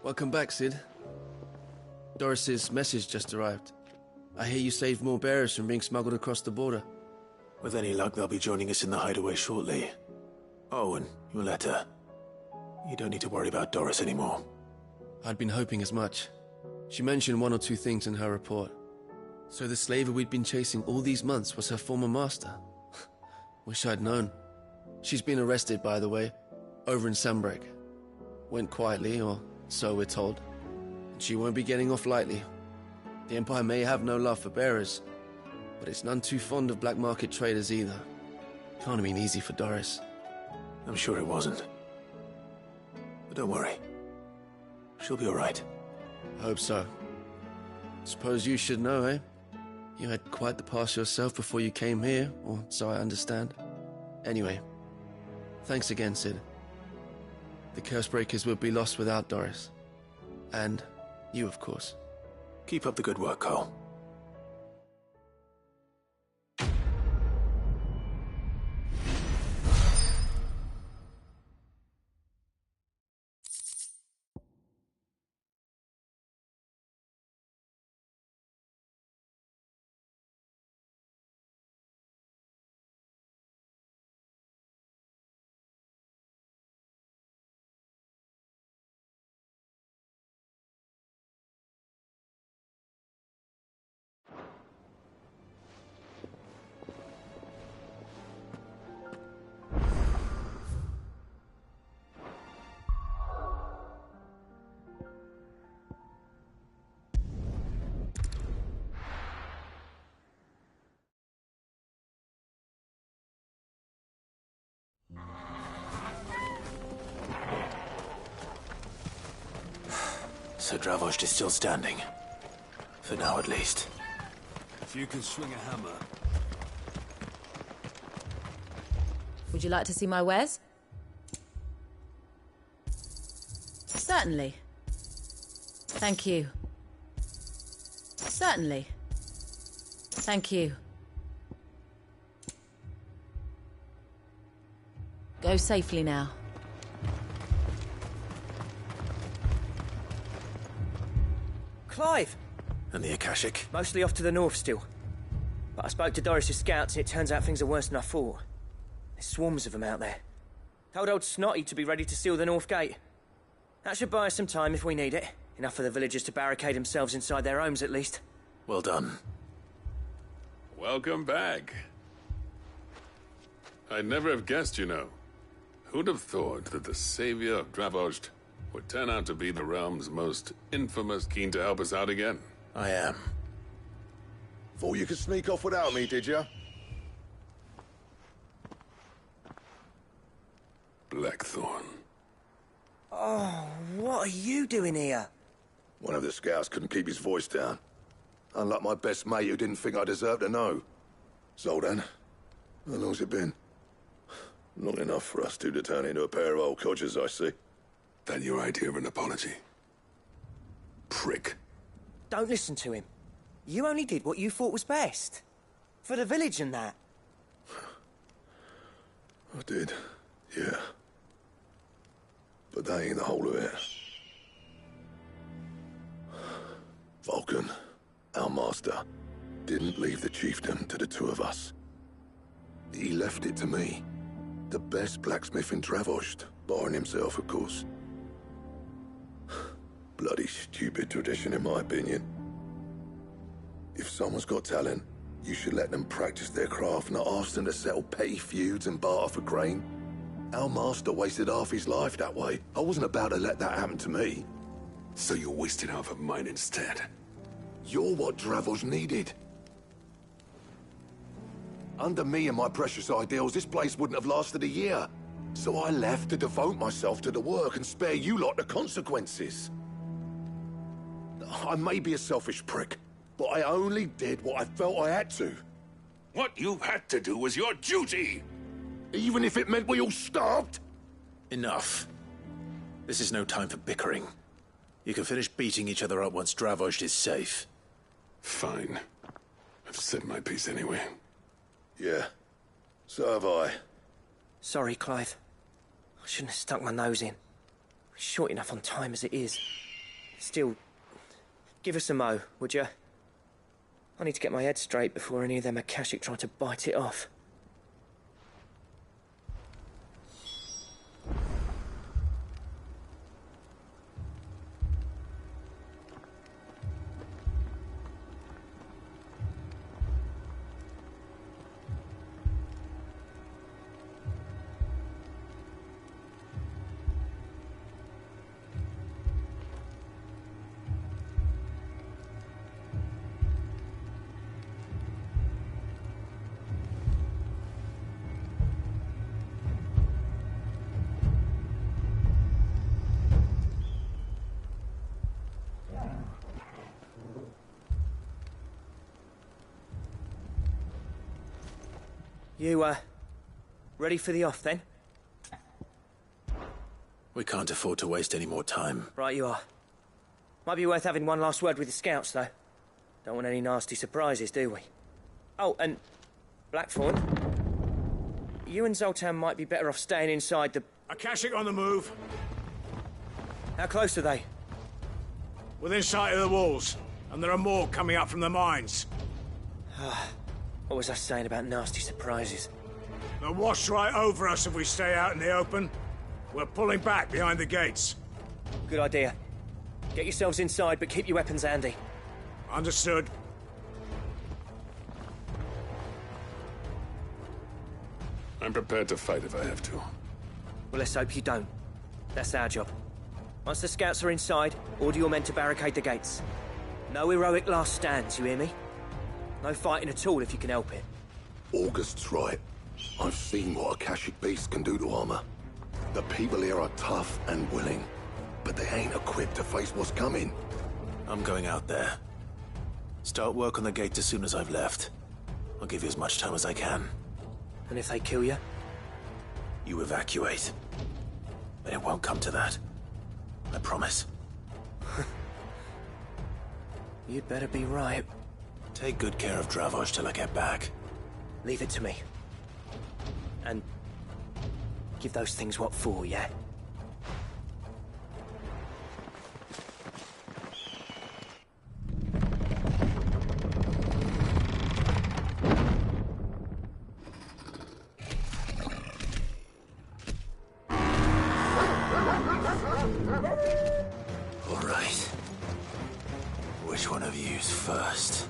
Welcome back, Sid. Doris's message just arrived. I hear you saved more bearers from being smuggled across the border. With any luck, they'll be joining us in the hideaway shortly. Oh, and your letter. You don't need to worry about Doris anymore. I'd been hoping as much. She mentioned one or two things in her report. So the slaver we'd been chasing all these months was her former master. Wish I'd known. She's been arrested, by the way, over in Sambrek. Went quietly, or so we're told. And she won't be getting off lightly. The Empire may have no love for bearers, but it's none too fond of black market traders either. Can't have been easy for Doris. I'm sure it wasn't. But don't worry. She'll be all right. I hope so. Suppose you should know, eh? You had quite the past yourself before you came here, or so I understand. Anyway, thanks again, Sid. The Cursebreakers would be lost without Doris. And you, of course. Keep up the good work, Cole. So Dravost is still standing. For now, at least. If you can swing a hammer. Would you like to see my wares? Certainly. Thank you. Certainly. Thank you. Go safely now. Clive! And the Akashic? Mostly off to the north still. But I spoke to Doris's scouts and it turns out things are worse than I thought. There's swarms of them out there. Told old Snotty to be ready to seal the north gate. That should buy us some time if we need it. Enough for the villagers to barricade themselves inside their homes at least. Well done. Welcome back. I'd never have guessed, you know. Who'd have thought that the savior of Dravost would turn out to be the realm's most infamous, keen to help us out again? I am. Thought you could sneak off without me, did you? Blackthorn. Oh, what are you doing here? One of the scouts couldn't keep his voice down. Unlike my best mate who didn't think I deserved to know. Zoltan, how long's it been? Long enough for us two to turn into a pair of old codgers, I see. That your idea of an apology? Prick. Don't listen to him. You only did what you thought was best. For the village and that. I did, yeah. But that ain't the whole of it. Vulcan, our master, didn't leave the chiefdom to the two of us. He left it to me. The best blacksmith in Dravost, barring himself, of course. Bloody stupid tradition, in my opinion. If someone's got talent, you should let them practice their craft, not ask them to settle petty feuds and barter for grain. Our master wasted half his life that way. I wasn't about to let that happen to me. So you wasted half of mine instead? You're what Dravost needed. Under me and my precious ideals, this place wouldn't have lasted a year. So I left to devote myself to the work and spare you lot the consequences. I may be a selfish prick, but I only did what I felt I had to. What you had to do was your duty! Even if it meant we all starved? Enough. This is no time for bickering. You can finish beating each other up once Dravost is safe. Fine. I've said my piece anyway. Yeah, so have I. Sorry, Clive. I shouldn't have stuck my nose in. We're short enough on time as it is. Still, give us a mo, would you? I need to get my head straight before any of them Akashic try to bite it off. You, ready for the off, then? We can't afford to waste any more time. Right you are. Might be worth having one last word with the scouts, though. Don't want any nasty surprises, do we? Oh, and Blackthorn, you and Zoltan might be better off staying inside the... Akashic on the move. How close are they? Within sight of the walls, and there are more coming up from the mines. What was I saying about nasty surprises? They'll wash right over us if we stay out in the open. We're pulling back behind the gates. Good idea. Get yourselves inside, but keep your weapons handy. Understood. I'm prepared to fight if I have to. Well, let's hope you don't. That's our job. Once the scouts are inside, order your men to barricade the gates. No heroic last stands, you hear me? No fighting at all if you can help it. August's right. I've seen what Akashic beasts can do to armor. The people here are tough and willing, but they ain't equipped to face what's coming. I'm going out there. Start work on the gate as soon as I've left. I'll give you as much time as I can. And if they kill you? You evacuate. But it won't come to that. I promise. You'd better be right. Take good care of Dravoj till I get back. Leave it to me. And give those things what for, yeah? All right. Which one of you's first?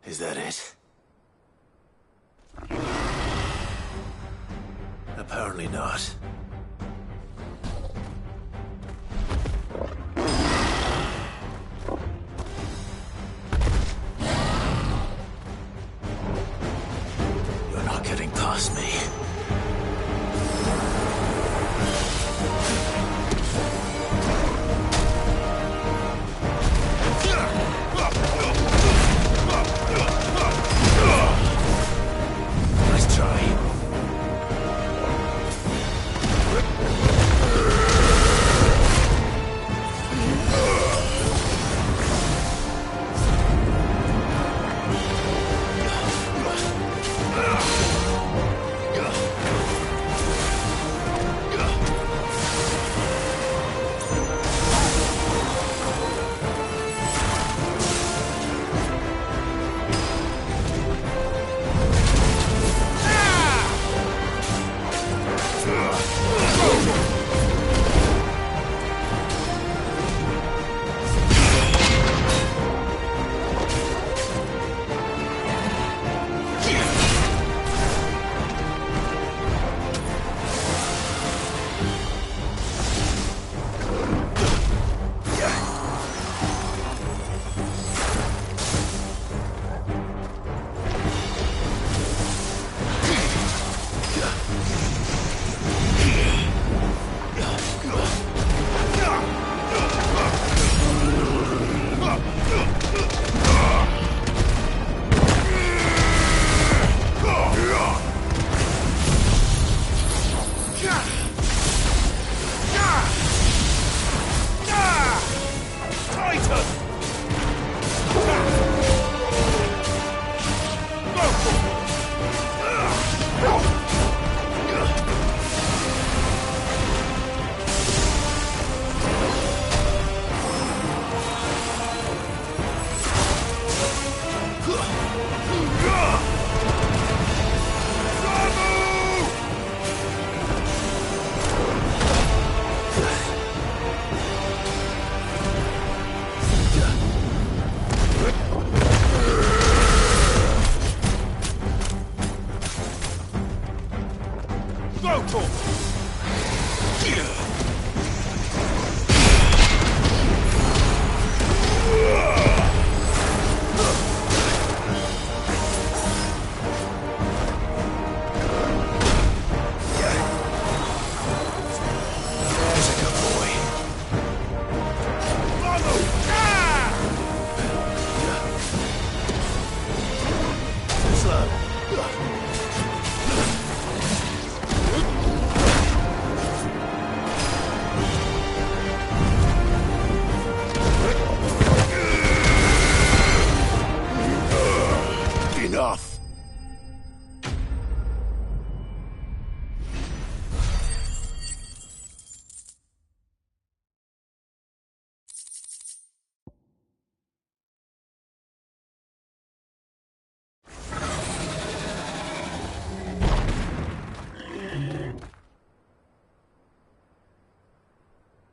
Is that it? Apparently not. You're not getting past me. Nice try.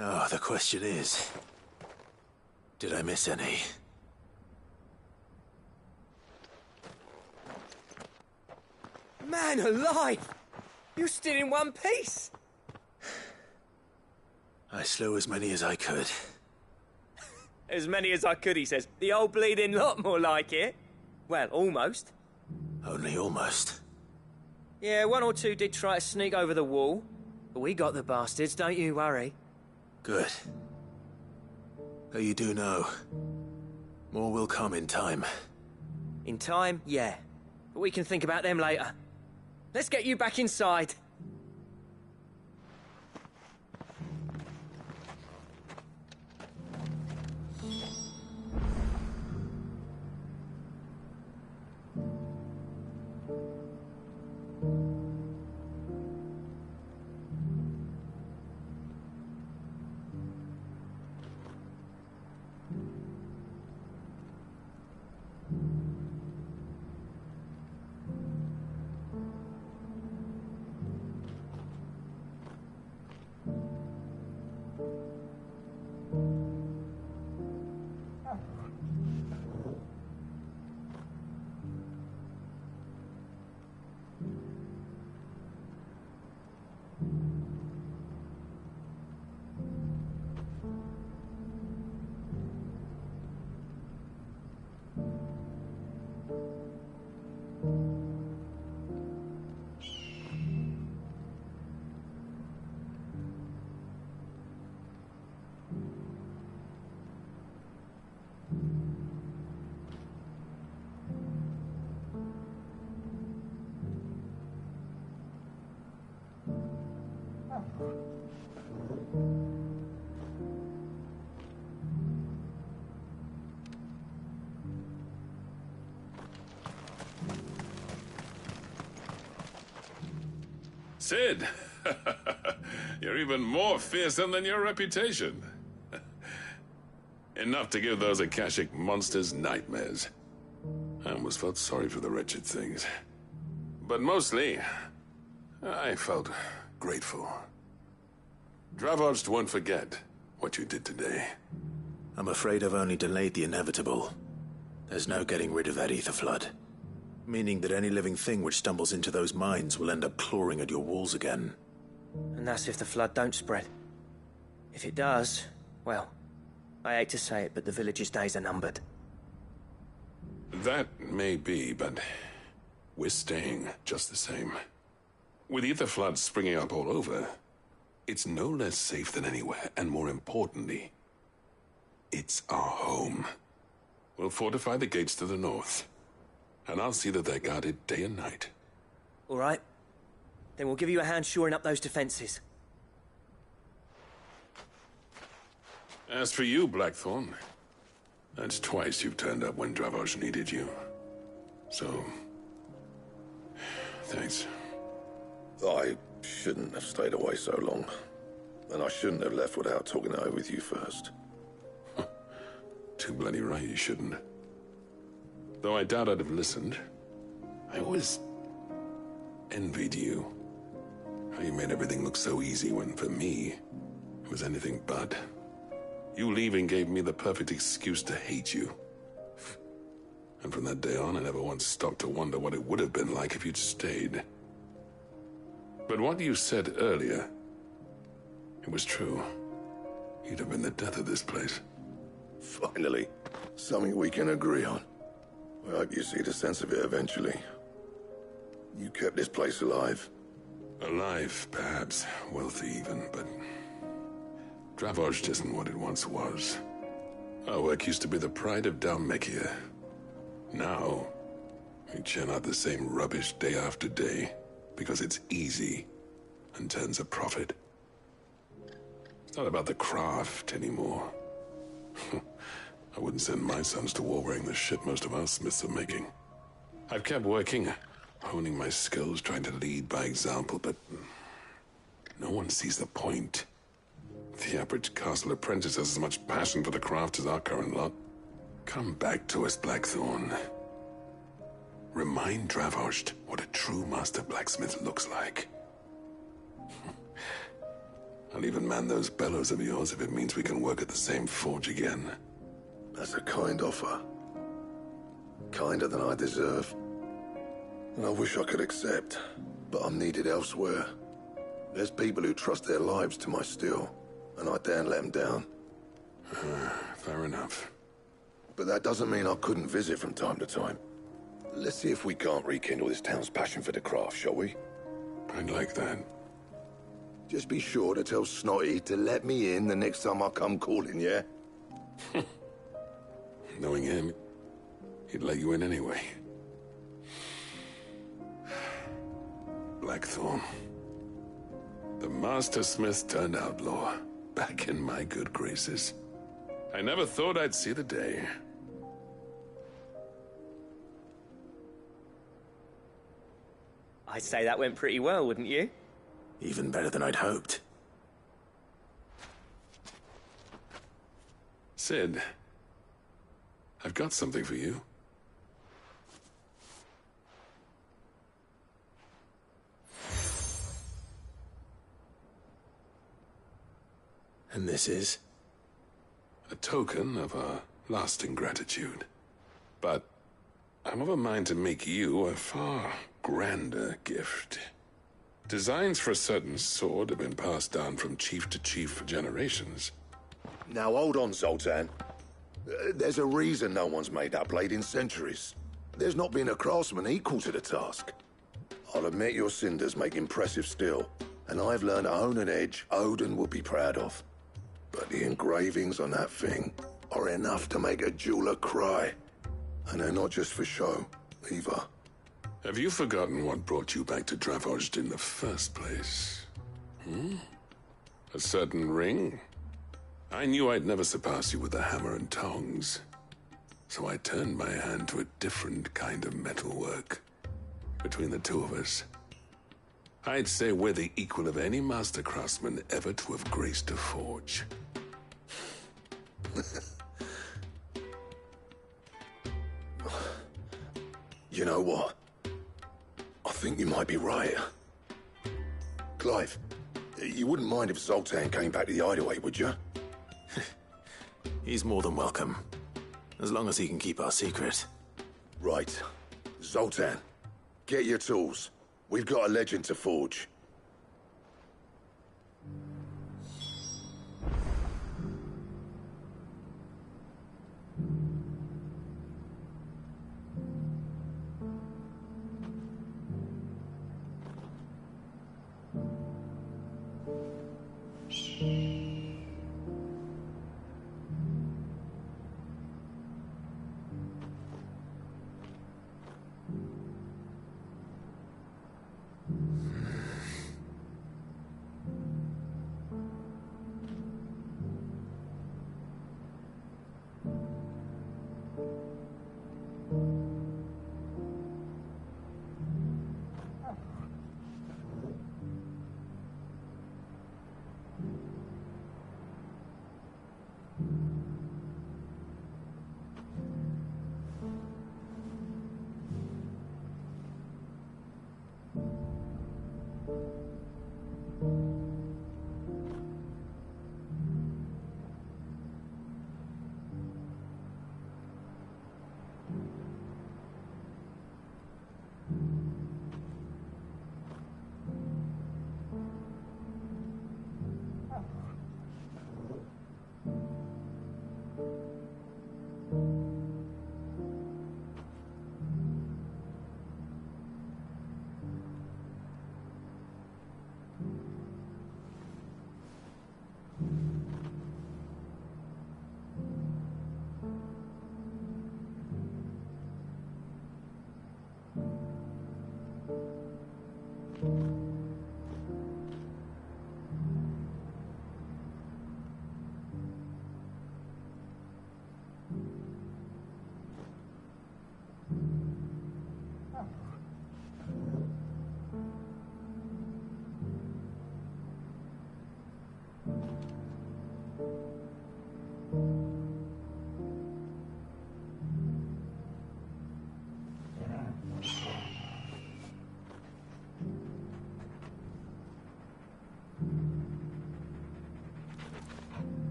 Now, the question is, did I miss any? Man alive! You're still in one piece! I slew as many as I could. As many as I could, he says. The old bleeding lot, more like it. Well, almost. Only almost. Yeah, one or two did try to sneak over the wall. But we got the bastards, don't you worry. Good. Though you do know, more will come in time. In time, yeah. But we can think about them later. Let's get you back inside. Sid! You're even more fearsome than your reputation. Enough to give those Akashic monsters nightmares. I almost felt sorry for the wretched things. But mostly, I felt grateful. Dravoged won't forget what you did today. I'm afraid I've only delayed the inevitable. There's no getting rid of that ether flood. Meaning that any living thing which stumbles into those mines will end up clawing at your walls again. And that's if the flood don't spread. If it does, well, I hate to say it, but the village's days are numbered. That may be, but we're staying just the same. With ether floods springing up all over, it's no less safe than anywhere, and more importantly, it's our home. We'll fortify the gates to the north, and I'll see that they're guarded day and night. All right. Then we'll give you a hand shoring up those defenses. As for you, Blackthorn, that's twice you've turned up when Dravos needed you. So, thanks. I shouldn't have stayed away so long. And I shouldn't have left without talking it over with you first. Too bloody right you shouldn't. Though I doubt I'd have listened. I always envied you. How you made everything look so easy when, for me, it was anything but. You leaving gave me the perfect excuse to hate you. And from that day on, I never once stopped to wonder what it would have been like if you'd stayed. But what you said earlier, it was true. You'd have been the death of this place. Finally, something we can agree on. I hope you see the sense of it eventually. You kept this place alive. Alive, perhaps. Wealthy even, but Dravos isn't what it once was. Our work used to be the pride of Dalmekia. Now, we churn out the same rubbish day after day because it's easy and turns a profit. It's not about the craft anymore. I wouldn't send my sons to war wearing the shit most of our smiths are making. I've kept working, honing my skills, trying to lead by example, but no one sees the point. The average castle apprentice has as much passion for the craft as our current lot. Come back to us, Blackthorn. Remind Dravosht what a true master blacksmith looks like. I'll even man those bellows of yours if it means we can work at the same forge again. That's a kind offer. Kinder than I deserve. And I wish I could accept, but I'm needed elsewhere. There's people who trust their lives to my steel, and I daren't let them down. Fair enough. But that doesn't mean I couldn't visit from time to time. Let's see if we can't rekindle this town's passion for the craft, shall we? I'd like that. Just be sure to tell Snotty to let me in the next time I come calling, yeah? Knowing him, he'd let you in anyway. Blackthorn. The Master Smith turned outlaw, back in my good graces. I never thought I'd see the day. I'd say that went pretty well, wouldn't you? Even better than I'd hoped. Sid, I've got something for you. And this is? A token of our lasting gratitude. But I'm of a mind to make you a far grander gift. Designs for a certain sword have been passed down from chief to chief for generations. Now hold on, Zoltan. There's a reason no one's made that blade in centuries. There's not been a craftsman equal to the task. I'll admit your cinders make impressive steel, and I've learned to hone an edge Odin would be proud of. But the engravings on that thing are enough to make a jeweler cry. And they're not just for show, either. Have you forgotten what brought you back to Dravozd in the first place? A certain ring? I knew I'd never surpass you with the hammer and tongs. So I turned my hand to a different kind of metalwork. Between the two of us, I'd say we're the equal of any master craftsman ever to have graced a forge. You know what? I think you might be right. Clive, you wouldn't mind if Zoltan came back to the hideaway, would you? He's more than welcome. As long as he can keep our secret. Right. Zoltan, get your tools. We've got a legend to forge.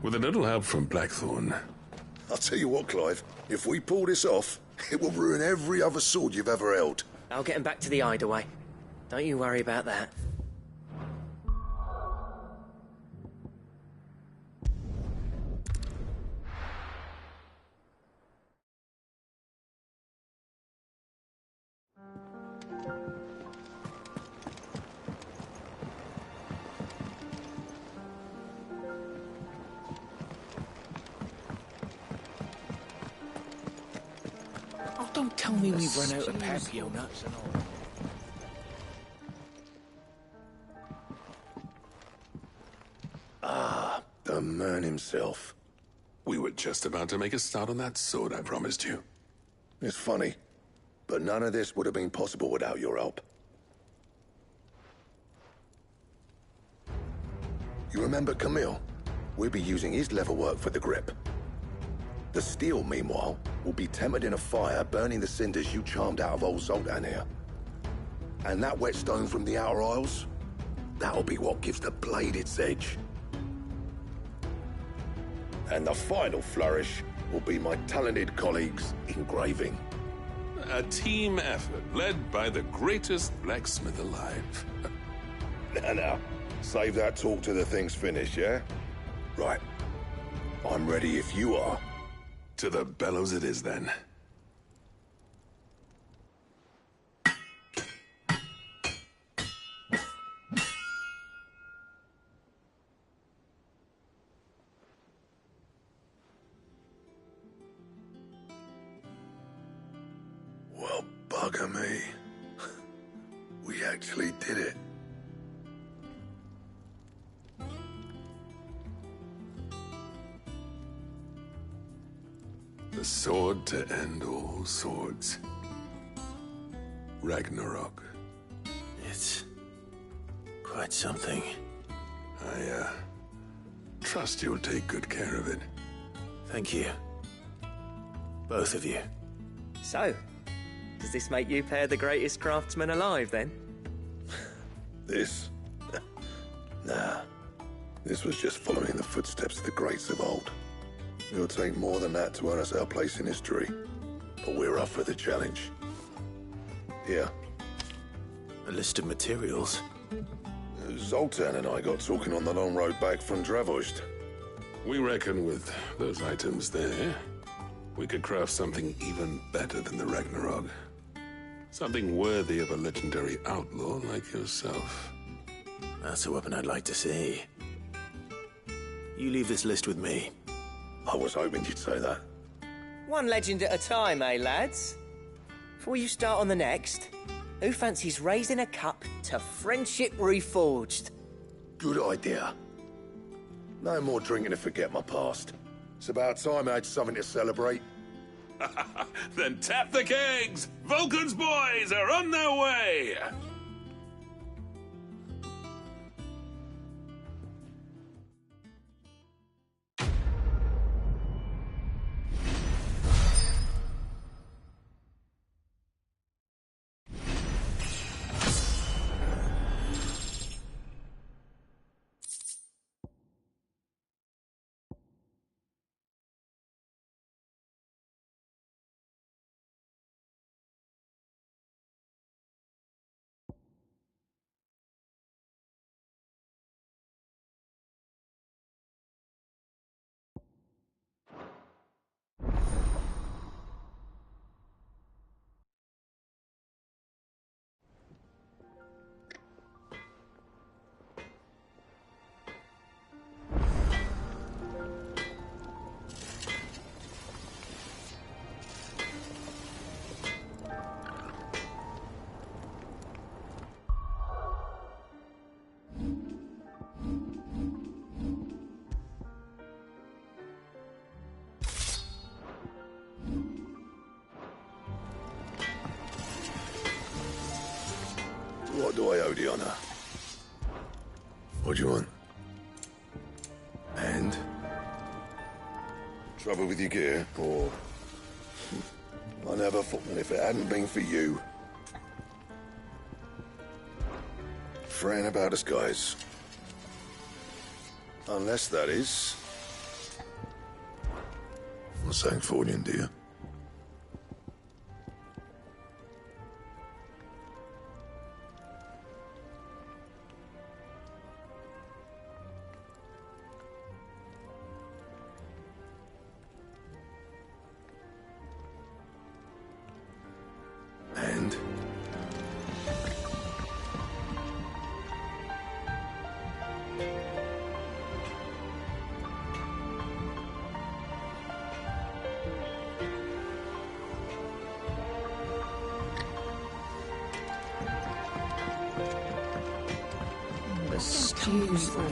With a little help from Blackthorn. I'll tell you what, Clive. If we pull this off, it will ruin every other sword you've ever held. I'll get him back to the hideaway. Don't you worry about that. Oh, don't tell me we've run out of Papio nuts and all. Ah, the man himself. We were just about to make a start on that sword I promised you. It's funny, but none of this would have been possible without your help. You remember Camille? We'll be using his leatherwork for the grip. The steel, meanwhile, will be tempered in a fire, burning the cinders you charmed out of old Zoltan here. And that whetstone from the Outer Isles, that'll be what gives the blade its edge. And the final flourish will be my talented colleagues' engraving. A team effort led by the greatest blacksmith alive. Now, save that talk till the thing's finished, yeah? Right. I'm ready if you are. To the bellows it is, then. Well, bugger me. We actually did it. The sword to end all swords. Ragnarok. It's quite something. I trust you'll take good care of it. Thank you. Both of you. So, does this make you pair the greatest craftsmen alive, then? This? Nah. This was just following the footsteps of the greats of old. It'll take more than that to earn us our place in history. But we're up for the challenge. Here. A list of materials. Zoltan and I got talking on the long road back from Dravozd. We reckon with those items there, we could craft something even better than the Ragnarok. Something worthy of a legendary outlaw like yourself. That's a weapon I'd like to see. You leave this list with me. I was hoping you'd say that. One legend at a time, eh, lads? Before you start on the next, who fancies raising a cup to friendship reforged? Good idea. No more drinking to forget my past. It's about time I had something to celebrate. Then tap the kegs! Vulcan's boys are on their way! do I owe the honor? What do you want? And? Trouble with your gear, or... I never thought that if it hadn't been for you... fretting about us guys. Unless that is... I'm saying fortune, do you? And? Excuse me.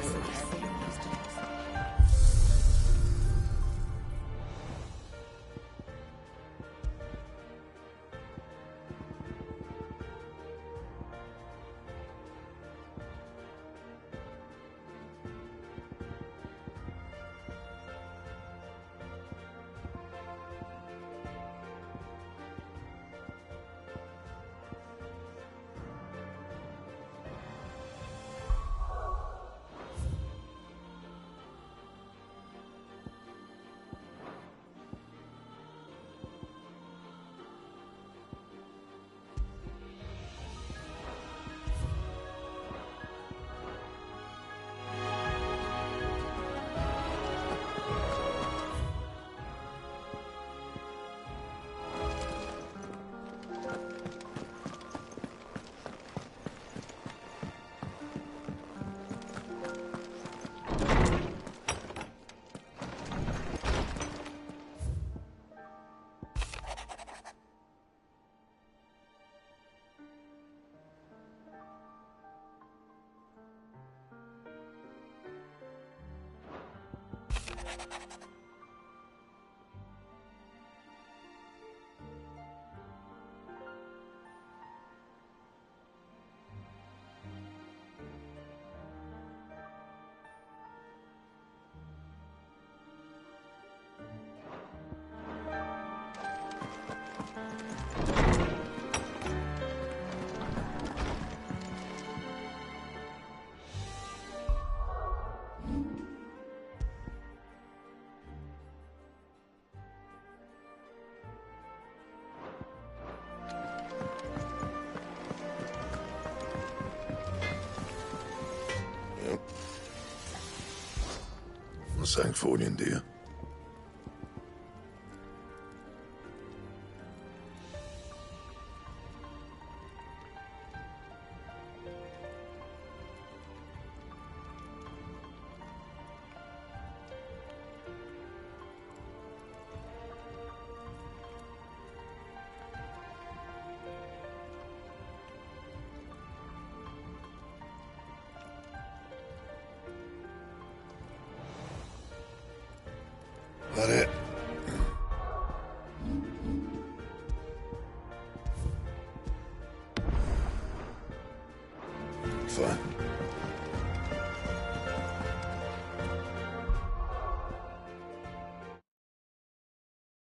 Saying fortune, do you? That it? Fine.